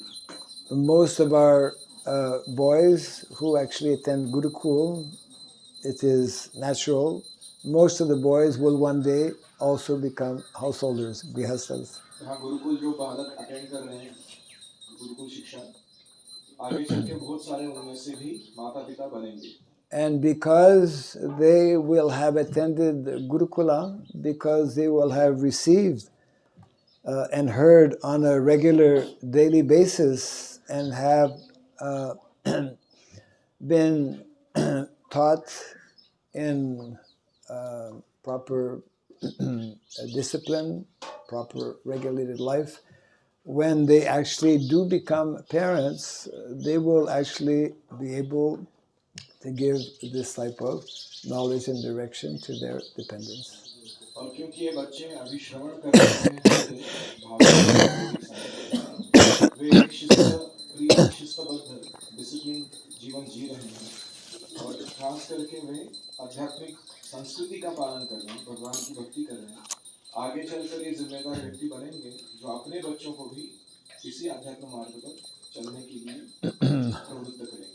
Most of our boys who actually attend Gurukul, it is natural. Most of the boys will one day also become householders, grihasthas. यहाँ गुरुकुल जो बालक अटेंड कर रहे हैं गुरुकुल शिक्षा, आगे चल के बहुत सारे उनमें से भी माता पिता बनेंगे। And because they will have attended Gurukula, because they will have received and heard on a regular daily basis and have been taught in proper discipline, proper regulated life, when they actually do become parents, they will actually be able to give this type of knowledge and direction to their dependents. और क्योंकि ये बच्चे अभी श्रवण कर रहे हैं हमसे भागवत वैदिक साहित्य, वे एक शिस्तबद्ध डिसिप्लिन जीवन जी रहे हैं और खास करके वे आध्यात्मिक संस्कृति का पालन कर रहे हैं, भगवान की भक्ति कर रहे हैं। आगे चलकर ये जिम्मेदार व्यक्ति बनेंगे जो अपने बच्चों को भी इसी आध्यात्म मार्ग पर चलने के लिए प्रवृत्त करेंगे।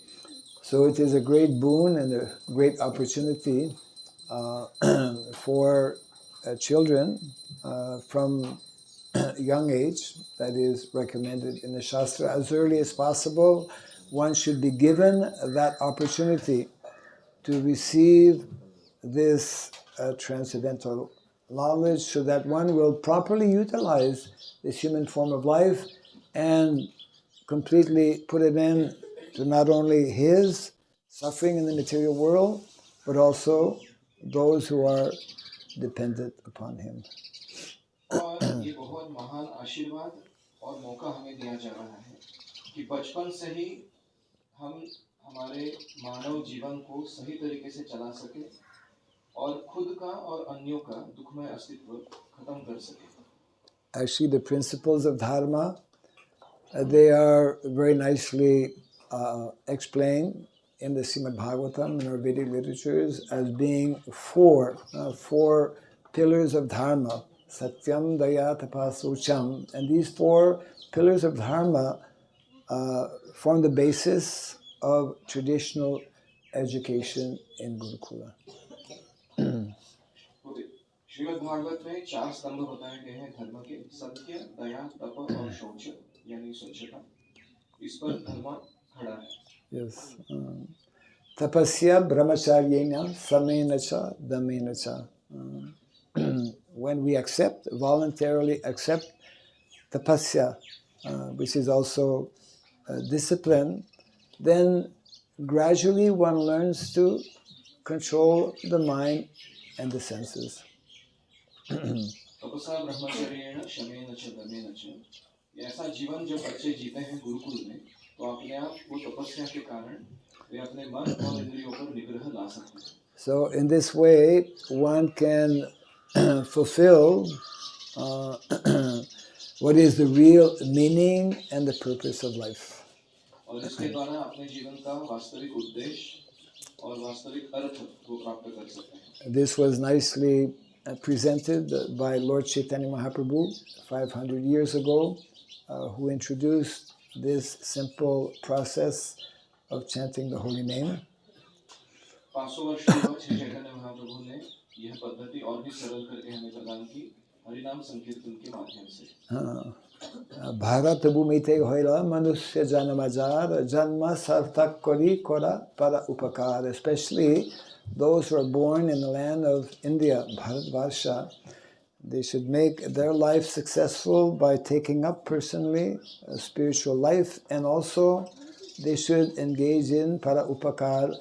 So it is a great boon and a great opportunity for children from young age, that is recommended in the Shastra, as early as possible. One should be given that opportunity to receive this transcendental knowledge so that one will properly utilize this human form of life and completely put an end to not only his suffering in the material world, but also those who are dependent upon him. और ये बहुत महान आशीर्वाद और मौका हमें दिया जा रहा है कि बचपन से ही हम हमारे मानव जीवन को सही तरीके से चला सके और खुद का और अन्यों का दुखमय अस्तित्व खत्म कर सके. Actually, the principles of dharma, they are very nicely explained in the Srimad Bhagavatam and our Vedic literatures as being four pillars of dharma: Satyam, Daya, Tapas, Ucham. And these four pillars of dharma form the basis of traditional education in Gurukula. Shrimad Bhagavat में चार स्तंभ बताए गए हैं धर्म के: सत्य, दया, तप और शौच, यानी स्वच्छता. इस पर धर्म खड़ा है. Yes. Tapasya brahmacharyena samena cha damena cha. When we voluntarily accept tapasya, which is also discipline, then gradually one learns to control the mind and the senses. तपसा ब्रह्मचर्येण शमेन च दमेन च. ऐसा जीवन जब बच्चे जीते हैं गुरुकुल में, तो अपने आप वो तपस्या के कारण वे अपने मन और इंद्रियों पर निग्रह ला सकते हैं. So in this way, one can fulfill what is the real meaning and the purpose of life. और इसके द्वारा अपने जीवन का वास्तविक उद्देश्य और वास्तविक अर्थ को प्राप्त कर सकते हैं. This was nicely presented by Lord Chaitanya Mahaprabhu 500 years ago, who introduced this simple process of chanting the holy name. 500 वर्ष पूर्व श्री चैतन्य महाप्रभु ने यह पद्धति और भी सरल करके हमें प्रदान की हरिनाम संकीर्तन के माध्यम से. Bharat bhumite hoila manusya janamajar janma sarthak kori kora para upakar. Especially those who are born in the land of India, Bharatvarsha, they should make their life successful by taking up personally a spiritual life, and also they should engage in para upakar,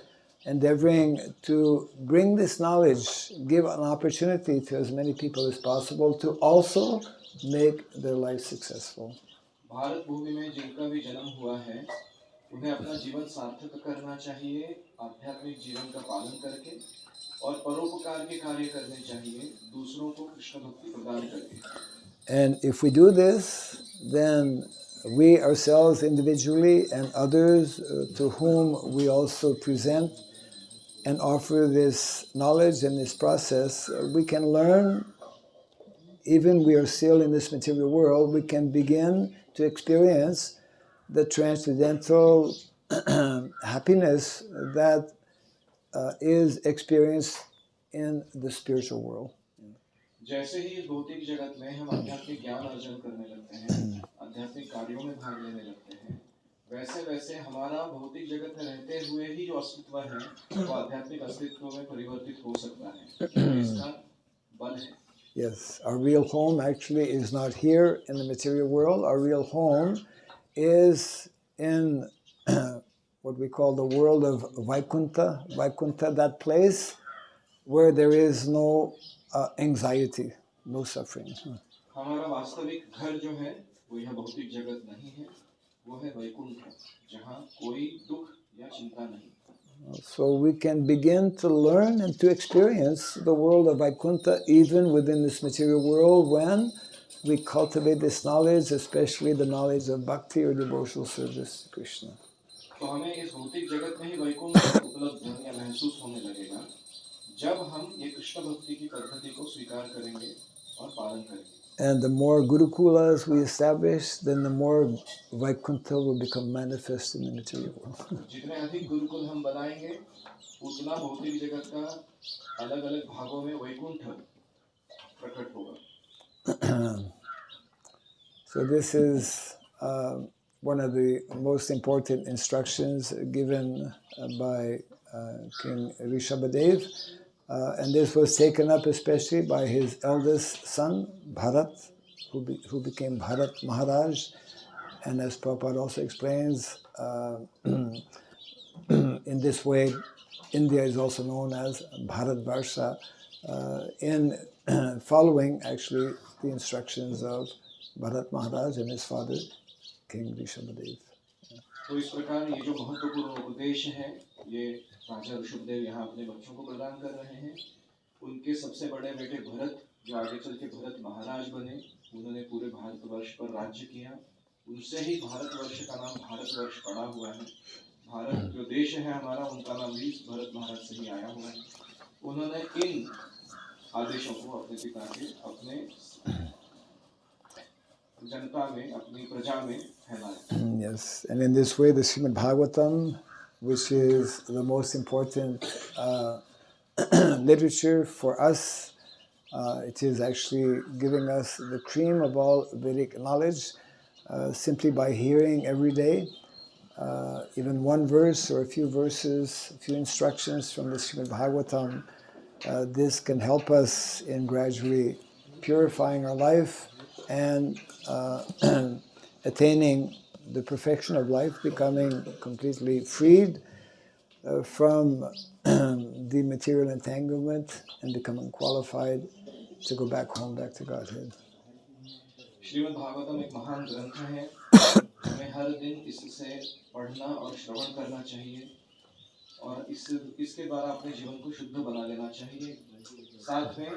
endeavoring to bring this knowledge, give an opportunity to as many people as possible to also make their life successful. Bharat भूमि में जिनका भी जन्म हुआ है, उन्हें अपना जीवन सार्थक करना चाहिए, आध्यात्मिक जीवन का पालन करके, और परोपकार के कार्य करने चाहिए, दूसरों को कृष्ण भक्ति प्रदान करके. And if we do this, then we ourselves individually and others to whom we also present and offer this knowledge and this process, we can learn. Even we are still in this material world, we can begin to experience the transcendental happiness that is experienced in the spiritual world. जैसे ही इस भौतिक जगत में हम आध्यात्मिक ज्ञान अर्जन करने लगते हैं, आध्यात्मिक कार्यों में भाग लेने लगते हैं, वैसे वैसे हमारा भौतिक जगत में रहते हुए ही जो अस्तित्व है, वो आध्यात्मिक अस्तित्व में परिवर्तित हो सकता है. इसका बल है. Yes, our real home actually is not here in the material world. Our real home is in what we call the world of Vaikuntha. Vaikuntha, that place where there is no anxiety, no suffering. हमारा वास्तविक घर जो है, वो यह भौतिक जगत नहीं है, वो है वैकुंठ, जहाँ कोई दुख या चिंता नहीं। So we can begin to learn and to experience the world of Vaikuntha even within this material world when we cultivate this knowledge, especially the knowledge of bhakti or devotional service to Krishna. तो हमें इस भौतिक जगत में ही वैकुंठ उपलब्ध या महसूस होने लगेगा जब हम ये कृष्ण भक्ति की पद्धति को स्वीकार करेंगे और पालन करेंगे। And the more Gurukulas we establish, then the more Vaikuntha will become manifest in the material world. जितने अधिक गुरुकुल हम बनाएंगे, उतना भौतिक जगत का अलग-अलग भागों में वैकुंठ प्रकट होगा। So this is one of the most important instructions given by King Rishabhadev. And this was taken up especially by his eldest son, Bharat, who became Bharat Maharaj. And as Prabhupada also explains, in this way, India is also known as Bharat Varsha, in following actually the instructions of Bharat Maharaj and his father, King Rishabhadev. तो इस प्रकार ये जो महत्वपूर्ण उपदेश है, ये राजा ऋषभदेव यहाँ अपने बच्चों को प्रदान कर रहे हैं। उनके सबसे बड़े बेटे भरत, जो आगे चल के भरत महाराज बने, उन्होंने पूरे भारतवर्ष पर राज्य किया। उनसे ही भारतवर्ष का नाम भारतवर्ष पड़ा हुआ है। भारत जो देश है हमारा, उनका नाम भी भरत महाराज से ही आया हुआ है। उन्होंने इन आदेशों को अपने पिता के अपने जनता में, अपनी प्रजा में फैलाया। Yes, and in this way the Srimad Bhagavatam, which is the most important literature for us, it is actually giving us the cream of all Vedic knowledge simply by hearing every day, even one verse or a few verses, a few instructions from the Srimad Bhagavatam. This can help us in gradually purifying our life and attaining the perfection of life, becoming completely freed from the material entanglement and becoming qualified to go back home, back to Godhead. Shrimad Bhagavatam एक महान ग्रंथ है। हमें हर दिन इससे पढ़ना और श्रवण करना चाहिए और इसके द्वारा अपने जीवन को शुद्ध बना लेना चाहिए। साथ में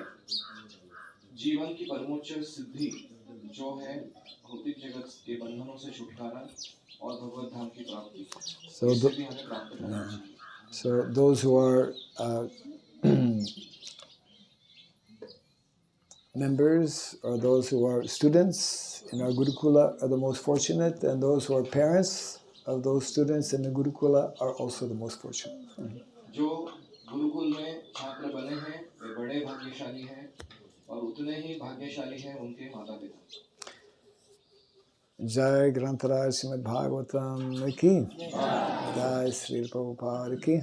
जीवन की परमोच्च सिद्धि जो है भौतिक जगत के बंधनों से छुटकारा और भगवत धाम की प्राप्ति, इससे भी हमें प्राप्त करना चाहिए। So those who are members or those who are students in our Gurukula are the most fortunate, and those who are parents of those students in the Gurukula are also the most fortunate. जो गुरुकुल में छात्र बने हैं वे बड़े भाग्यशाली हैं और उतने ही भाग्यशाली हैं उनके माता-पिता। Jai Grantaraj Srimad Bhagavatam ki, Jai Sri Prabhupada ki.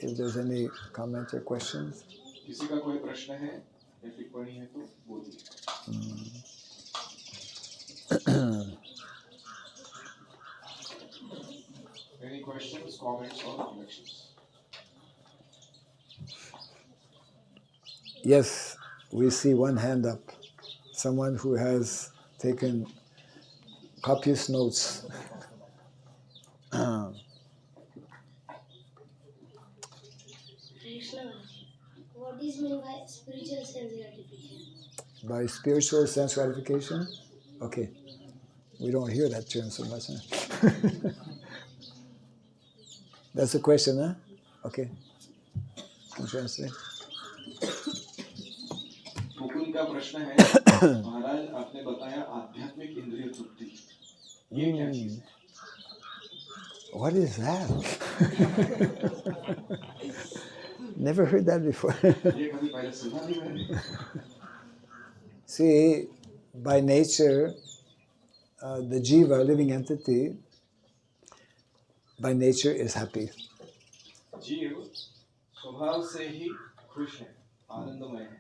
If there's any comment or questions. किसी का कोई प्रश्न है या टिप्पणी है तो बोलिए। Any questions, comments or reflections? Yes, we see one hand up. Someone who has taken copious notes. What is meant by spiritual sense gratification? By spiritual sense gratification? Okay. We don't hear that term so much. Huh? That's the question, huh? Okay. Can you translate? Mukund का प्रश्न है, महाराज आपने बताया आध्यात्मिक इंद्रिय तृप्ति, ये क्या चीज है? What is that? Never heard that before. ये कभी पहले सुना नहीं मैंने। See, by nature, the jiva, living entity, by nature is happy. जीव स्वभाव से ही खुश है, आनंदमय है।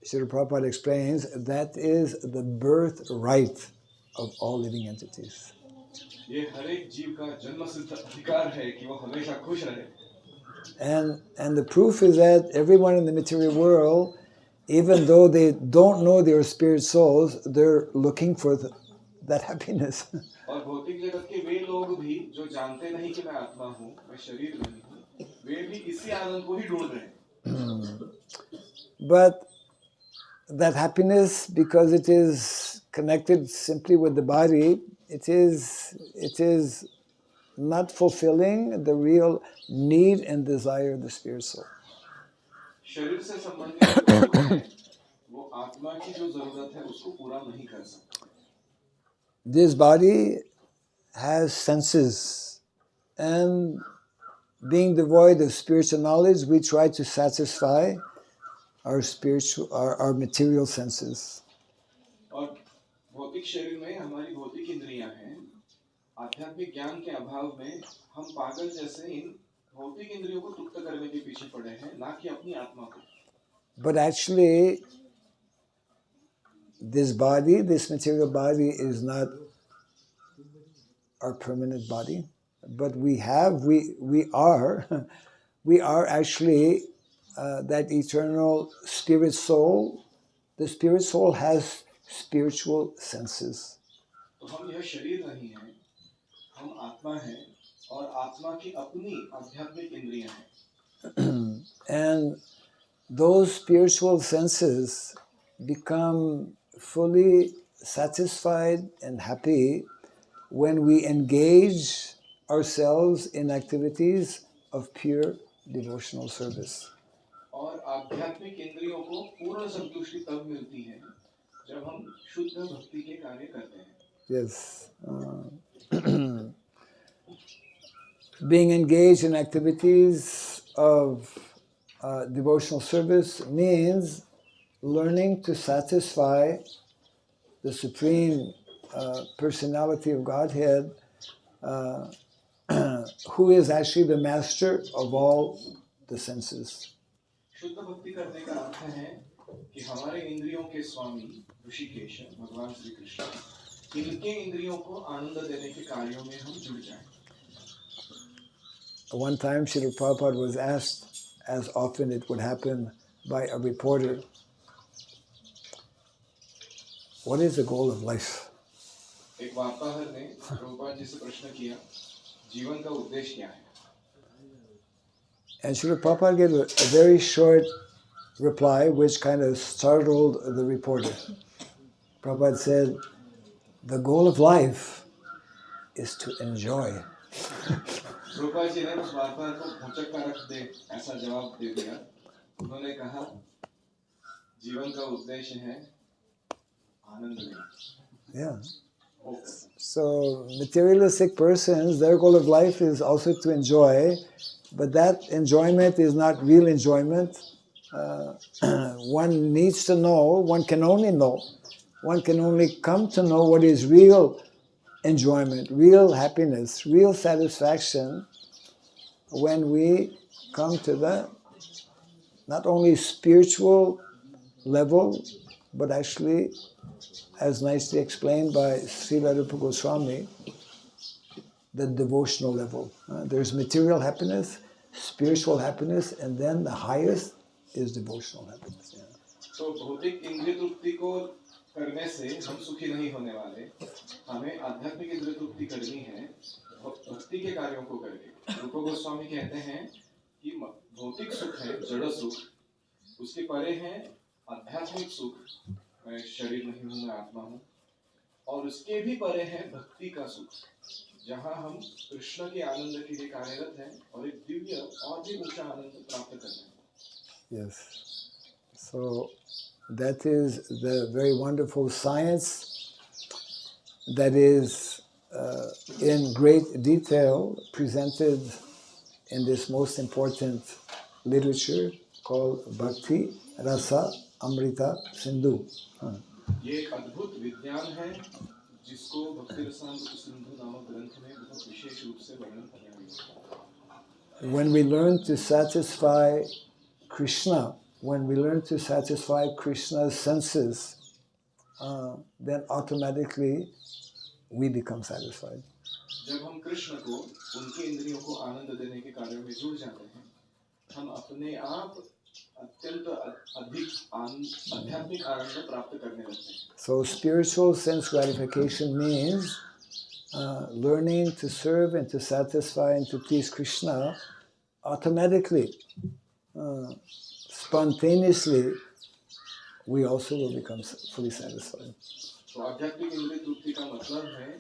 Srila Prabhupada explains that is the birthright of all living entities. ये हर एक जीव का जन्मसिद्ध अधिकार है कि वो हमेशा खुश रहे। And the proof is that everyone in the material world, even though they don't know their spirit souls, they're looking for that happiness. और भौतिक जगत के वे लोग भी जो जानते नहीं कि मैं आत्मा हूँ, मैं शरीर नहीं हूँ, वे भी इसी आनंद को ही ढूंढ रहे हैं. But that happiness, because it is connected simply with the body, it is not fulfilling the real need and desire of the spirit soul. शरीर से संबंधित जो सुख है, वो आत्मा की जो जरूरत है उसको पूरा नहीं कर सकता. This body has senses, and being devoid of spiritual knowledge, we try to satisfy our material senses. और भौतिक शरीर में हमारी भौतिक इंद्रियां हैं. आध्यात्मिक ज्ञान के अभाव में हम पागल जैसे इन भौतिक इंद्रियों को तृप्त करने के पीछे पड़े हैं, ना कि अपनी आत्मा को. But actually, this body, this material body, is not our permanent body. But we are we are actually that eternal spirit soul. The spirit soul has spiritual senses. तो हम यह शरीर नहीं हैं, हम आत्मा हैं, और आत्मा की अपनी आध्यात्मिक इंद्रियां हैं. And those spiritual senses become fully satisfied and happy when we engage ourselves in activities of pure devotional service. और आध्यात्मिक इंद्रियों को पूर्ण संतुष्टि तब मिलती है जब हम शुद्ध भक्ति के कार्य करते हैं. Yes. Being engaged in activities of devotional service means learning to satisfy the Supreme Personality of Godhead, who is actually the master of all the senses. शुद्ध भक्ति करने का अर्थ है कि हमारे इंद्रियों के स्वामी ऋषिकेश भगवान श्री कृष्ण, इनके इंद्रियों को आनंद देने के कार्यों में हम जुड़ जाएं. One time, Srila Prabhupada was asked, as often it would happen, by a reporter, what is the goal of life? एक वार्ताहर ने प्रभुपाद जी से प्रश्न किया, जीवन का उद्देश्य क्या है? And Srila Prabhupada gave a very short reply, which kind of startled the reporter. Prabhupada said, the goal of life is to enjoy. Prabhupada ji ने उस वार्ताहर को भौचक्का रख दे ऐसा जवाब दे दिया. उन्होंने कहा, जीवन का उद्देश्य है आनंद लेना. Yeah. So materialistic persons, their goal of life is also to enjoy, but that enjoyment is not real enjoyment. One needs to know, one can only come to know what is real enjoyment, real happiness, real satisfaction when we come to the not only spiritual level, but actually, as nicely explained by Srila Rupa Goswami, the devotional level. There's material happiness, spiritual happiness, and then the highest is devotional happiness. Yeah. तो भौतिक इंद्रिय तृप्ति को करने से हम सुखी नहीं होने वाले. हमें आध्यात्मिक इंद्रिय तृप्ति करनी है भक्ति के कार्यों को करके. रूप गोस्वामी कहते हैं कि भौतिक सुख है जड़ सुख, उसके परे है आध्यात्मिक सुख, मैं शरीर नहीं हूँ, मैं आत्मा हूँ, और उसके भी परे है भक्ति का सुख, जहाँ हम कृष्ण के आनंद के लिए कार्यरत हैं और एक दिव्य और भी ऊंचा आनंद प्राप्त करते हैं. Yes. So that is the very wonderful science that is in great detail presented in this most important literature called Bhakti Rasa Amrita Sindhu. ये एक अद्भुत विज्ञान है जिसको भक्ति रसामृत सिंधु नामक ग्रंथ में बहुत विशेष रूप से वर्णन किया गया है. When we learn to satisfy Krishna, when we learn to satisfy Krishna's senses, then automatically we become satisfied. जब हम कृष्ण को उनके इंद्रियों को आनंद देने के कार्य में जुड़ जाते हैं, हम अपने आप अत्यंत अधिक आध्यात्मिक आनंद प्राप्त करने लगते हैं. So spiritual sense gratification means learning to serve and to satisfy and to please Krishna automatically, spontaneously, we also will become fully satisfied. तो आध्यात्मिक इंद्रिय तृप्ति का मतलब है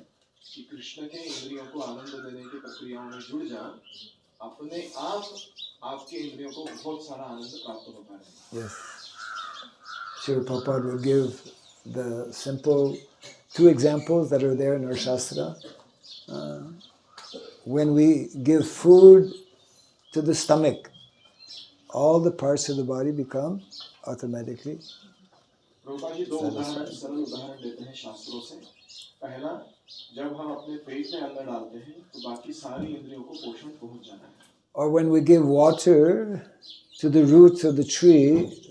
कि कृष्ण के इंद्रियों को आनंद देने की प्रक्रियाओं में जुड़ जा, अपने आप आपके इंद्रियों को बहुत सारा आनंद प्राप्त होता है. Yes. Srila Prabhupada would give the simple two examples that are there in our Shastra. When we give food to the stomach, all the parts of the body become automatically Prabhupada ji दो उदाहरण सरल उदाहरण देते हैं शास्त्रों से. पहला, जब हम अपने पेट में अन्न डालते हैं तो बाकी सारी इंद्रियों को पोषण पहुंच जाता है. Or when we give water to the roots of the tree,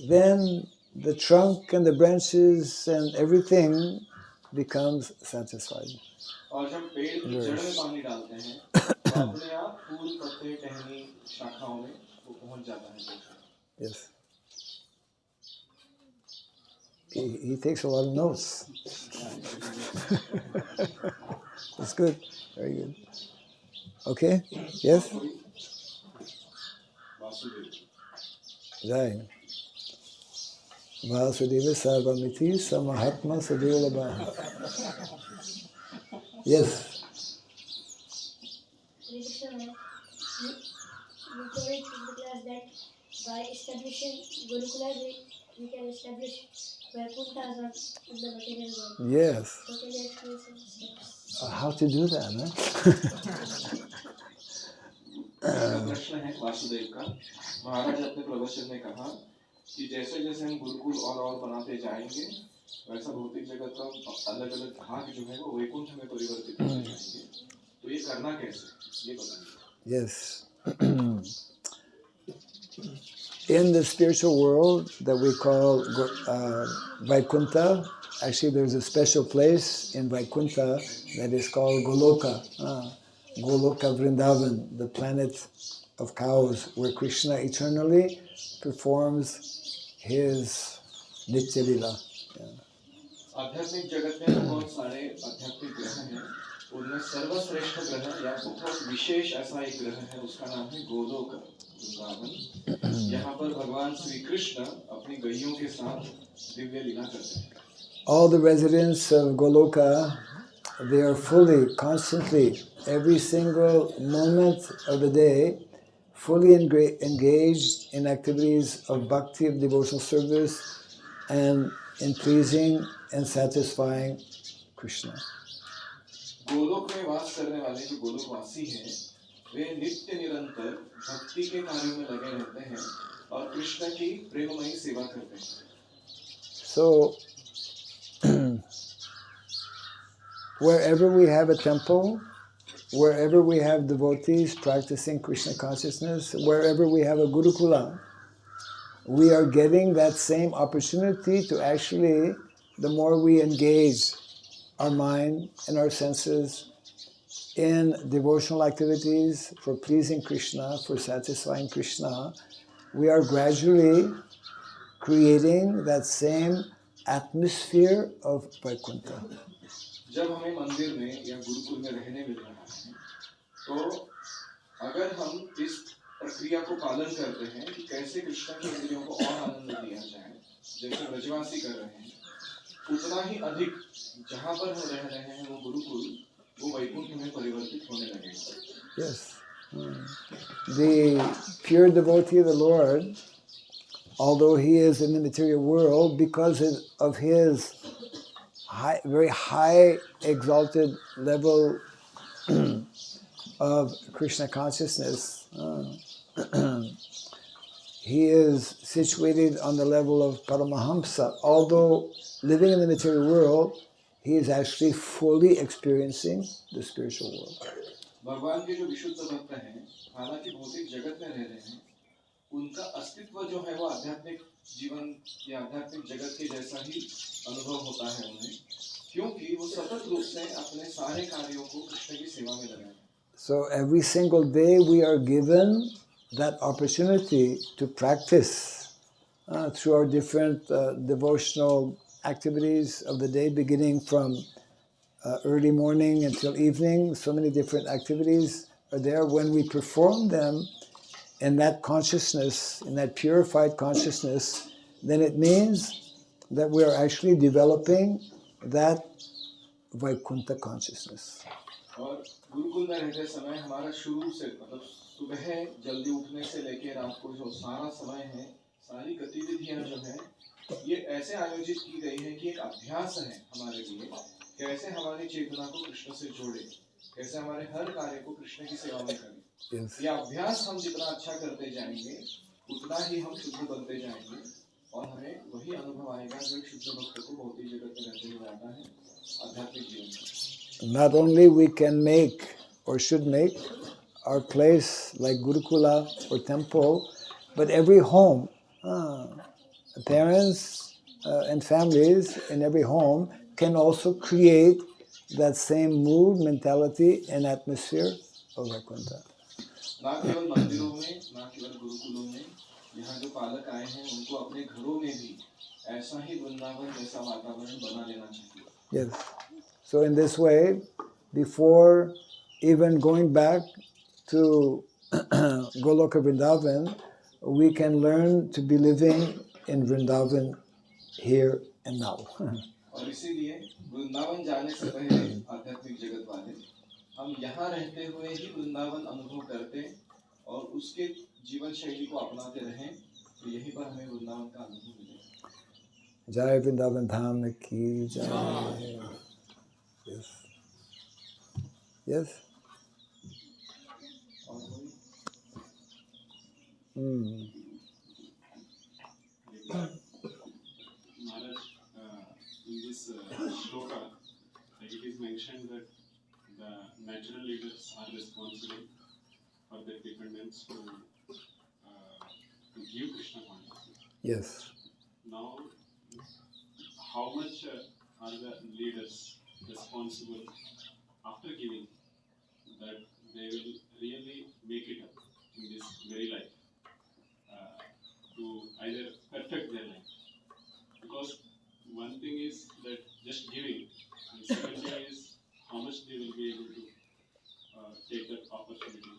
then the trunk and the branches and everything becomes satisfied. और जब पेड़ की जड़ में पानी डालते हैं तो अपने आप फूल पत्ते टहनी शाखाओं में वो पहुंच जाता है. Yes. He takes a lot of notes. That's good. Very good. Okay? Yes? Jai. Vasudeva Sarvamiti Samahatma Sadurlabha. Yes. Krishna, you told in the class that by establishing Gurukula, we can establish Vaikuntha in the material world. Yes. So can you explain some steps? How to do that, huh? प्रश्न है वासुदेव का. महाराज अपने प्रवचन में कहा कि जैसे जैसे हम गुरुकुल और बनाते जाएंगे वैसा भौतिक जगत का अलग अलग भाग जो है वो वैकुंठ में परिवर्तित होते जाएंगे. तो ये करना कैसे, ये बताइए. Yes. In the spiritual world that we call Vaikuntha, actually there's a special place in Vaikuntha that is called Goloka. Goloka Vrindavan, the planet of cows, where Krishna eternally performs his Nitya Lila. आध्यात्मिक जगत में बहुत सारे आध्यात्मिक ग्रह हैं. उनमें सर्वश्रेष्ठ ग्रह या बहुत विशेष ऐसा एक ग्रह है, उसका नाम है गोलोक वृंदावन. यहाँ पर भगवान श्री कृष्ण अपनी गैयों के साथ दिव्य लीला करते हैं. All the residents of Goloka, they are fully, constantly, every single moment of the day, fully engaged in activities of bhakti, of devotional service, and in pleasing and satisfying Krishna. Golok में वास करने वाले जो गोलोकवासी हैं, वे नित्य निरंतर भक्ति के कार्यों में लगे रहते हैं और कृष्ण की प्रेममयी सेवा करते हैं. So, wherever we have a temple, wherever we have devotees practicing Krishna consciousness, wherever we have a Gurukula, we are getting that same opportunity to actually, the more we engage our mind and our senses in devotional activities for pleasing Krishna, for satisfying Krishna, we are gradually creating that same atmosphere of Vaikuntha. जब हमें मंदिर में या गुरुकुल में रहने मिल रहा है, तो अगर हम इस प्रक्रिया को पालन करते हैं कि कैसे कृष्ण के इंद्रियों को और आनंद दिया जाए, जैसे ब्रजवासी कर रहे हैं, उतना ही अधिक जहाँ पर हम रह रहे हैं वो गुरुकुल, वो वैकुंठ में परिवर्तित होने लगेगा. Yes. The pure devotee of the Lord, although he is in the material world, because of his very high exalted level of Krishna consciousness, he is situated on the level of Paramahamsa. Although living in the material world, he is actually fully experiencing the spiritual world. भगवान के जो विशुद्ध भक्त हैं, हालांकि भौतिक जगत में रह रहे हैं, उनका अस्तित्व जो है वो आध्यात्मिक जीवन या आध्यात्मिक जगत के जैसा ही अनुभव होता है उन्हें, क्योंकि वो सतत रूप से अपने सारे कार्यों को कृष्ण की सेवा में लगे हैं. So every single day we are given that opportunity to practice through our different devotional activities of the day, beginning from early morning until evening. So many different activities are there. When we perform them in that consciousness, in that purified consciousness, then it means that we are actually developing that Vaikuntha consciousness. और गुरुकुल में रहते समय हमारा शुरू से मतलब सुबह जल्दी उठने से लेकर रात को जो सारा समय है, सारी गतिविधियां जो है, ये ऐसे आयोजित की गई है कि एक अभ्यास है हमारे लिए, कैसे हमारी चेतना को कृष्ण से जोड़े, कैसे हमारे हर कार्य को कृष्ण की सेवा में करें. ये अभ्यास हम जितना अच्छा करते जाएंगे, उतना ही हम शुद्ध बनते जाएंगे और हमें वही अनुभव आएगा जो एक शुद्ध भक्त को भौतिक जगत में रहते हुए आता है आध्यात्मिक जीवन में. Not only we can make or should make our place like Gurukula or temple, but every home, parents and families in every home can also create that same mood, mentality, and atmosphere of Vaikuntha. ना केवल मंदिरों में, ना केवल गुरुकुलों में, यहाँ जो पालक आए हैं उनको अपने घरों में भी ऐसा ही वृंदावन जैसा वातावरण बना लेना चाहिए. Yes. So in this way, before even going back to Goloka Vrindavan, we can learn to be living in Vrindavan here and now. और इसीलिए वृंदावन जाने से पहले आध्यात्मिक जगत वाले हम यहाँ रहते हुए ही वृंदावन अनुभव करते और उसके जीवन शैली को अपनाते रहें, तो यहीं पर हमें वृंदावन का अनुभव मिलेगा. Jai Vrindavan Dham ki jai. Yes. Yes. और कोई Maharaj, in this shloka, like it is mentioned that the natural leaders are responsible for their dependents to give Krishna consciousness. Yes. Now, how much are the leaders responsible after giving that they will really make it up in this very life to either perfect their life? Because one thing is that just giving, and second thing is how much they will be able to take that opportunity.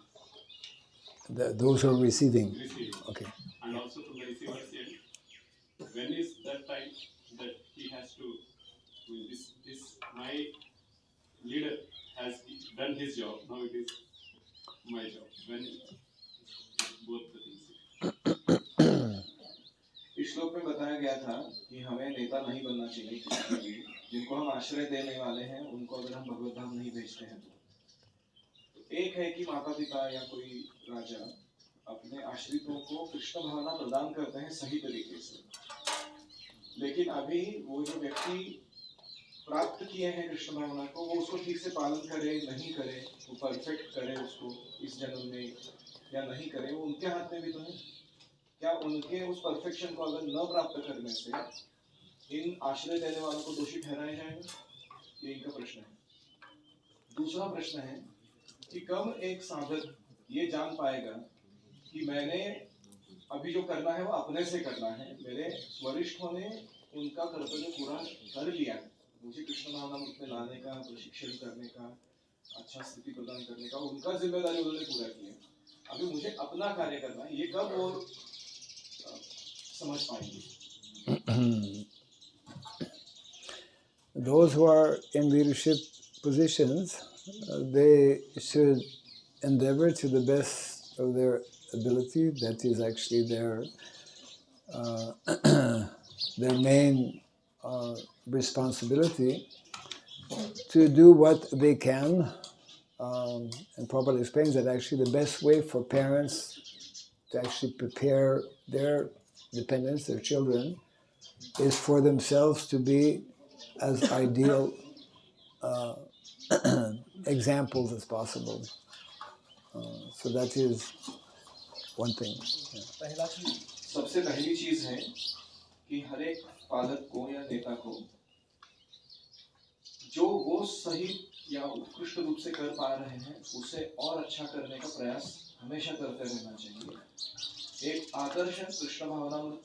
Those who are receiving. Receiving. Okay. And also from the receiver's end, when is that time that he has to, this my leader has done his job, now it is my job. When both the things. इस श्लोक में बताया गया था कि हमें नेता नहीं बनना चाहिए कृष्ण के लिए, जिनको हम आश्रय देने वाले हैं उनको अगर हम भगवत धाम नहीं भेजते हैं तो एक है कि माता पिता या कोई राजा अपने आश्रितों को कृष्ण भावना प्रदान करते हैं सही तरीके से, लेकिन अभी वो जो व्यक्ति प्राप्त किए हैं कृष्ण भावना को, वो उसको ठीक से पालन करे नहीं करे, वो परफेक्ट करे उसको इस जन्म में या नहीं करे, वो उनके हाथ में भी तो है. क्या उनके उस परफेक्शन को अगर न प्राप्त करने से इन आश्रय देने वालों को दोषी ठहराया जाएगा? ये इनका प्रश्न है. दूसरा प्रश्न है कि कब एक साधक ये जान पाएगा कि मैंने अभी जो करना है वो अपने से करना है, मेरे वरिष्ठों ने उनका कर्तव्य पूरा कर लिया, मुझे कृष्ण भावनामृत में लाने का, प्रशिक्षण करने का, अच्छा स्थिति प्रदान करने का उनका जिम्मेदारी उन्होंने पूरा किया, अभी मुझे अपना कार्य करना है. ये कब वो समझ पाएंगे? Those who are in leadership positions, they should endeavor to the best of their ability. That is actually their their main responsibility, to do what they can. And Prabhupada explains that actually the best way for parents to actually prepare their dependents, their children, is for themselves to be as ideal examples as possible. So that is one thing. Yeah. सबसे पहली चीज है कि हर एक पालक को या नेता को जो वो सही या उत्कृष्ट रूप से कर पा रहे हैं उसे और अच्छा करने का प्रयास हमेशा करते रहना चाहिए. एक आदर्श कृष्ण भावनामृत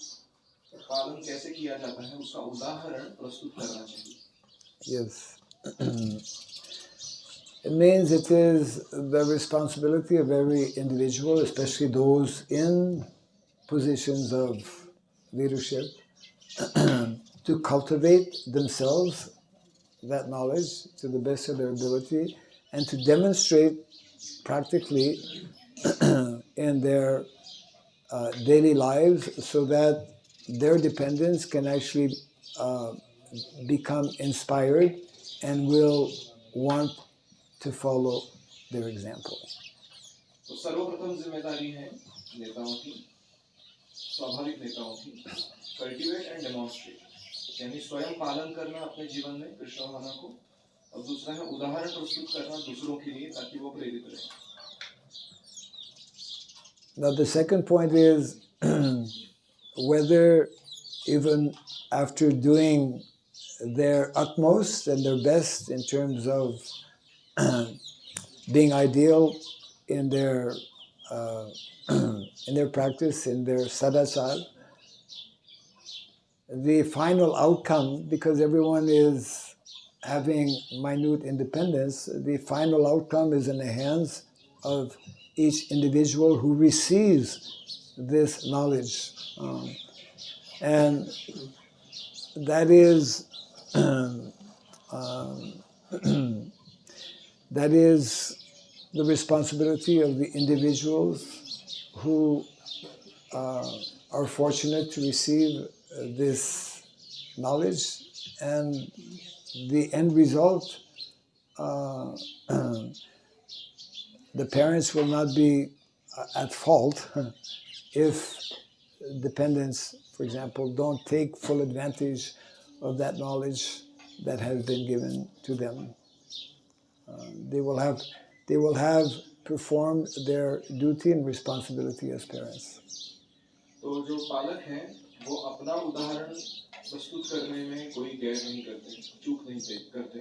पालन कैसे किया जाता है उसका उदाहरण प्रस्तुत करना चाहिए. Yes. It means it is the responsibility of every individual, especially those in positions of leadership, to cultivate themselves that knowledge to the best of their ability and to demonstrate practically in their daily lives so that their dependents can actually become inspired and will want to follow their example. तो सर्वप्रथम जिम्मेदारी है नेताओं की, स्वाभाविक नेताओं की, cultivate and demonstrate, यानी स्वयं पालन करना अपने जीवन में कृष्ण भावना को, और दूसरा है उदाहरण प्रस्तुत करना दूसरों के लिए ताकि वो प्रेरित रहे. Now the second point is whether even after doing their utmost and their best in terms of being ideal in their practice, in their sadachar, the final outcome, because everyone is having minute independence, the final outcome is in the hands of each individual who receives this knowledge. And that is that is the responsibility of the individuals who are fortunate to receive this knowledge, and the end result, the parents will not be at fault if dependents, for example, don't take full advantage of that knowledge that has been given to them. They will have performed their duty and responsibility as parents. तो जो पालक हैं वो अपना उदाहरण प्रस्तुत करने में कोई गैर नहीं करते, चूक नहीं करते,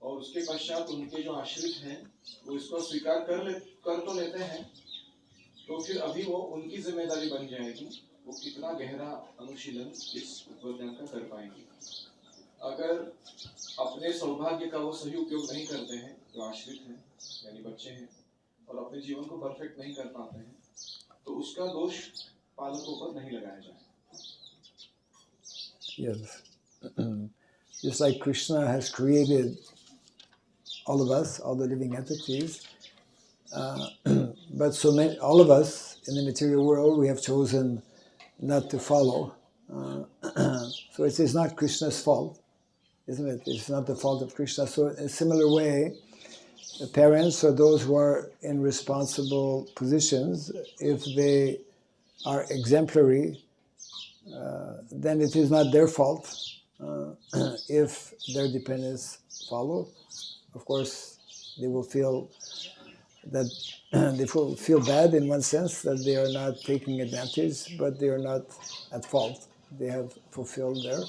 और उसके पश्चात उनके जो आश्रित हैं वो इसको स्वीकार कर तो लेते हैं, तो फिर अभी वो उनकी जिम्मेदारी बन जाएगी वो कितना गहरा अनुशीलन इस तत्वज्ञान का कर पाएंगे. अगर अपने सौभाग्य का वो सही उपयोग नहीं करते हैं, जो आश्रित हैं यानी बच्चे हैं, और अपने जीवन को परफेक्ट नहीं कर पाते हैं, तो उसका दोष पालकों पर नहीं लगाया जाए. Yes. Just like Krishna has created all of us, all the living entities, but so many, all of us in the material world, we have chosen not to follow. So it is not Krishna's fault, isn't it? It's not the fault of Krishna. So in a similar way, the parents or those who are in responsible positions, if they are exemplary, then it is not their fault if their dependents follow. Of course, they will feel that they will feel bad in one sense that they are not taking advantage, but they are not at fault. They have fulfilled their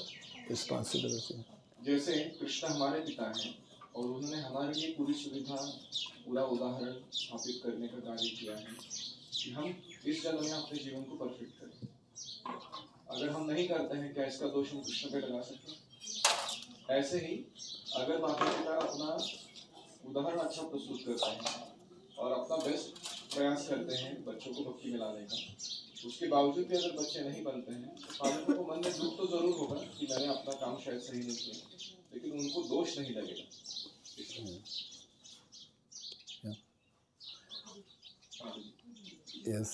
responsibility. जैसे कृष्ण हमारे पिता हैं और उन्होंने हमारे लिए पूरी सुविधा, पूरा उदाहरण स्थापित करने का कार्य किया है कि हम इस जन्म में अपने जीवन को परफेक्ट करें. अगर हम नहीं करते हैं, क्या इसका दोष हम कृष्ण पे लगा सकते हैं? ऐसे ही अगर माता पिता अपना उदाहरण अच्छा प्रस्तुत करते हैं और अपना बेस्ट प्रयास करते हैं बच्चों को भक्ति में लाने का, उसके बावजूद भी अगर बच्चे नहीं बनते हैं, तो पालकों को मन में दुख तो जरूर होगा कि मैंने अपना काम शायद सही नहीं किया, लेकिन उनको दोष नहीं लगेगा. Yes.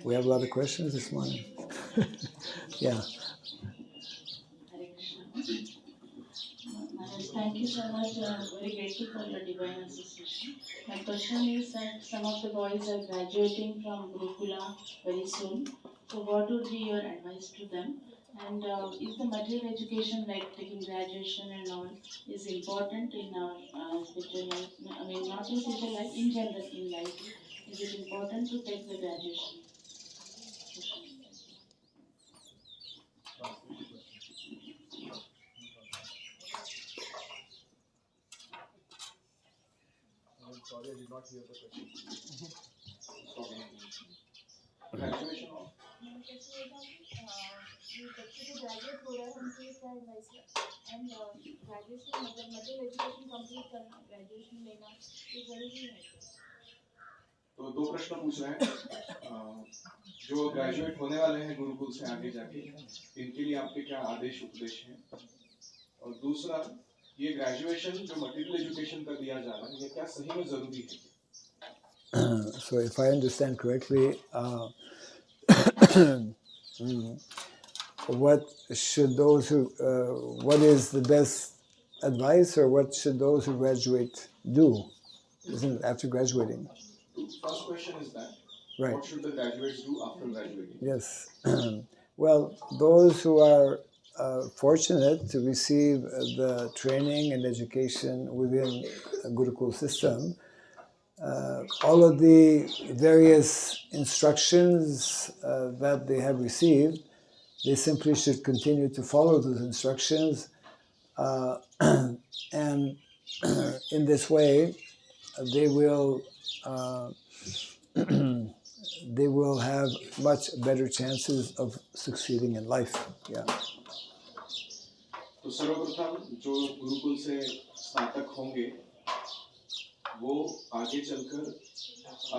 We have a lot of questions this morning. Yeah. Hare Krishna. Maharaj, thank you so much. I'm very grateful for your divine association. My question is that some of the boys are graduating from Gurukula very soon. So what would be your advice to them? And is the material education like taking graduation and all is important in our spiritual life? I mean, not in spiritual life, in general in life. Is it important to take the graduation? Sorry, I did not hear the question. Graduation of graduate हो रहा है उनके लिए क्या advice है and graduation मतलब material education complete करना graduation लेना ये जरूरी है तो दो प्रश्न पूछ रहे हैं जो ग्रेजुएट होने वाले हैं गुरुकुल से आगे जाके इनके लिए आपके क्या आदेश उपदेश हैं और दूसरा ये ग्रेजुएशन जो मटेरियल एजुकेशन का दिया जा रहा है ये क्या सही में जरूरी है So if I understand correctly, what should those who, what is the best advice, or what should those who graduate do, isn't it, after graduating? First question is that Right. what should the graduates do after graduating? Yes. Well, those who are fortunate to receive the training and education within a Gurukul system, all of the various instructions that they have received, they simply should continue to follow those instructions, and in this way, they will have much better chances of succeeding in life. Yeah. तो सर्वप्रथम जो गुरुकुल से स्नातक होंगे वो आगे चलकर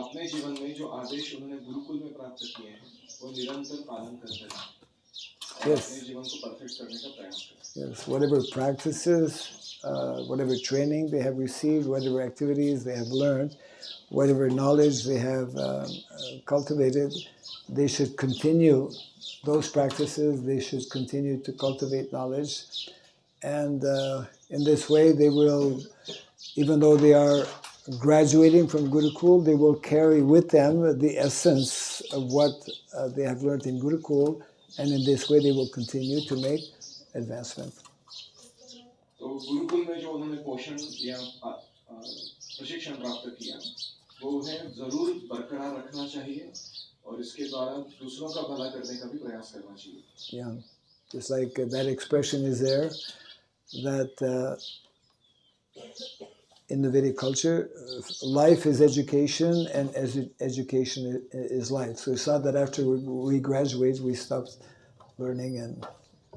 अपने जीवन में जो आदेश उन्होंने गुरुकुल में प्राप्त किए हैं वो निरंतर पालन करते रहें Yes. अपने जीवन को परफेक्ट करने का प्रयास करें Yes. Whatever practices, whatever training they have received, whatever activities they have learned, whatever knowledge they have cultivated, they should continue those practices. They should continue to cultivate knowledge, and in this way, they will, even though they are graduating from Gurukul, they will carry with them the essence of what they have learned in Gurukul, and in this way, they will continue to make advancement. तो गुरुकुल में जो उन्होंने पोषण या प्रशिक्षण प्राप्त किया वो उन्हें जरूर बरकरार रखना चाहिए और इसके द्वारा दूसरों का भला करने का भी प्रयास करना चाहिए Yeah, just like that expression is there, that in the Vedic culture, life is education and education is life. So it's not that after we graduate, we stop learning and...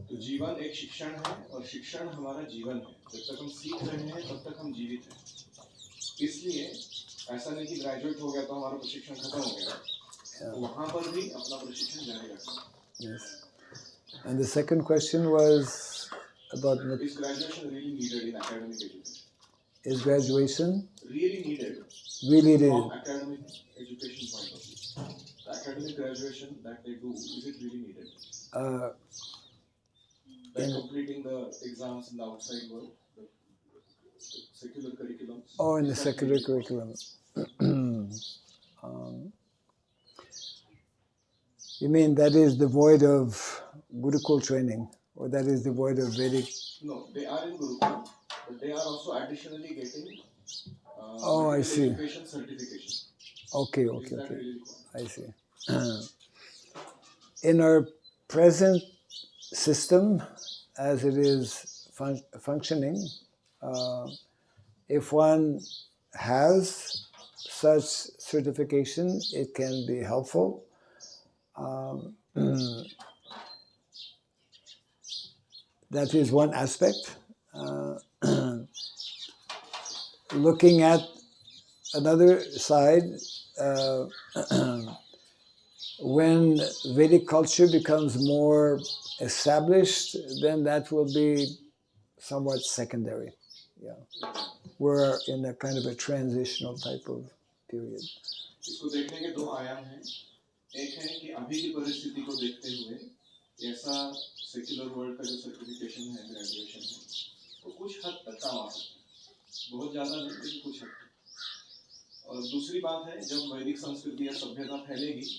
तो जीवन एक शिक्षण है और शिक्षण हमारा जीवन है जब तक हम सीख रहे हैं तब तक हम जीवित हैं इसलिए ऐसा नहीं कि ग्रेजुएट हो गया तो हमारा प्रशिक्षण खत्म हो गया तो वहां पर भी अपना प्रशिक्षण जारी रखना Yes. And the second question was about... Is graduation really needed in academic education? Is graduation really needed really from needed? academic education point of view? The academic graduation that they do, is it really needed? Like completing the exams in the outside world, the secular curriculums? Oh, in the secular curriculum. You mean that is devoid of Gurukul training, or that is devoid of Vedic? No, they are in Gurukul, but they are also additionally getting I see. education certification. Okay. Is that really required? I see. In our present system, as it is functioning, if one has such certification, it can be helpful. That is one aspect. Looking at another side, when Vedic culture becomes more established, then that will be somewhat secondary. Yeah, we're in a kind of a transitional type of period. इसको देखने के दो आयाम हैं एक है कि अभी की परिस्थिति को देखते हुए ऐसा सेक्युलर वर्ल्ड का जो सर्टिफिकेशन है ग्रेजुएशन है वो कुछ हद तक काम आ सकता है बहुत ज़्यादा नहीं लेकिन कुछ हद तक और दूसरी बात है जब वैदिक संस्कृति या सभ्यता फैलेगी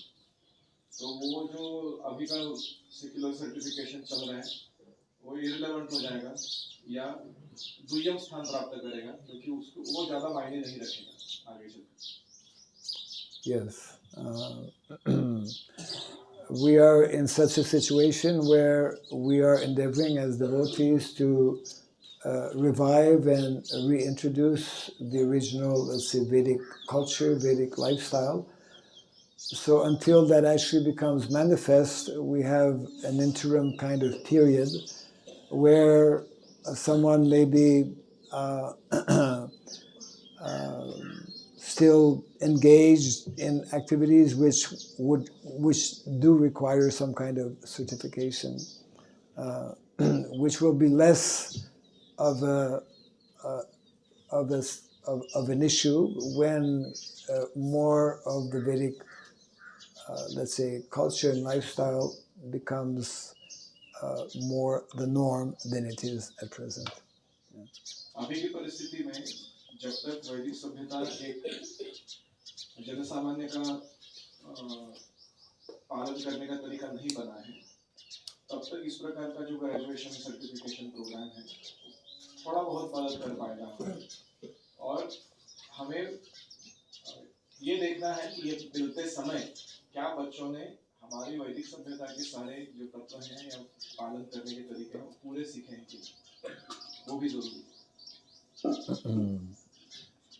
तो वो जो अभी का सेक्युलर सर्टिफिकेशन चल रहा है वो इररिलेवेंट हो जाएगा या दुय्यम स्थान प्राप्त करेगा क्योंकि उसको वो ज़्यादा मायने नहीं रखेगा आगे चलकर Yes. We are in such a situation where we are endeavoring as devotees to revive and reintroduce the original, let's say, Vedic culture, Vedic lifestyle. So until that actually becomes manifest, we have an interim kind of period where someone may be still engaged in activities which do require some kind of certification, which will be less of an issue when more of the Vedic, let's say, culture and lifestyle becomes more the norm than it is at present. अभी की परिस्थिति में जब तक वैदिक सभ्यता एक जनसामान्य का पालन करने का तरीका नहीं बना है, तब तक इस प्रकार का जो ग्रेजुएशन सर्टिफिकेशन प्रोग्राम है थोड़ा बहुत मदद कर पाएगा। और हमें ये देखना है कि ये मिलते समय क्या बच्चों ने हमारी वैदिक सभ्यता के सारे जो तत्व हैं या पालन करने के तरीके हैं पूरे सीखे हैं कि वो भी जरूरी है।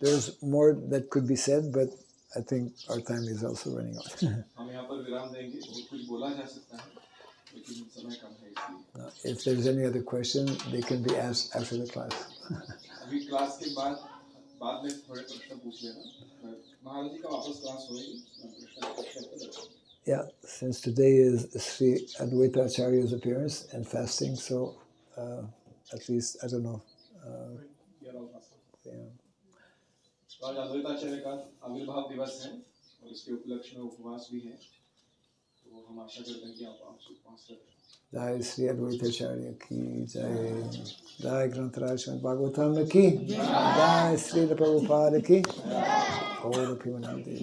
There's more that could be said, but I think our time is also running out. हम यहाँ पर विराम देंगे, बहुत कुछ बोला जा सकता है, लेकिन समय कम है इसलिए। If there's any other question, they can be asked after the class. अभी क्लास के बाद में थोड़े प्रश्न पूछ लेना। महाराज जी का वापस क्लास होएगी, Yeah, since today is Sri Advaita Acharya's appearance and fasting, so at least, I don't know. आज अद्वैताचार्य का आविर्भाव दिवस है और इसके उपलक्ष्य में उपवास भी है, तो हम आशा करते हैं कि आप उपवास करें। Jai Sri Advaita Acharya ki Jai, Jai Grantaraj Srimad Bhagavatam ki Jai, Sri Prabhupada ki Gaura Premanande.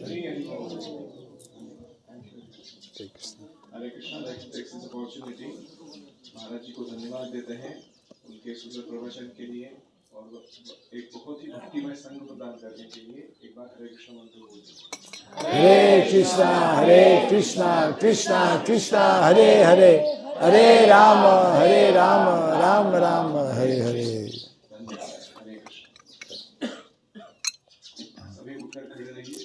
Hare Krishna, let's take this opportunity, महाराज जी को धन्यवाद देते हैं उनके सुंदर प्रवचन के लिए और एक बहुत ही भक्तिमय संग प्रदान करने के लिए। एक बार हरे कृष्ण मंत्र बोलिए। Hare Krishna, Krishna Krishna, Hare Hare, Hare Rama, Rama Rama, Hare Hare. धन्यवाद। हरे कृष्ण। सभी उठकर खड़े रहिए।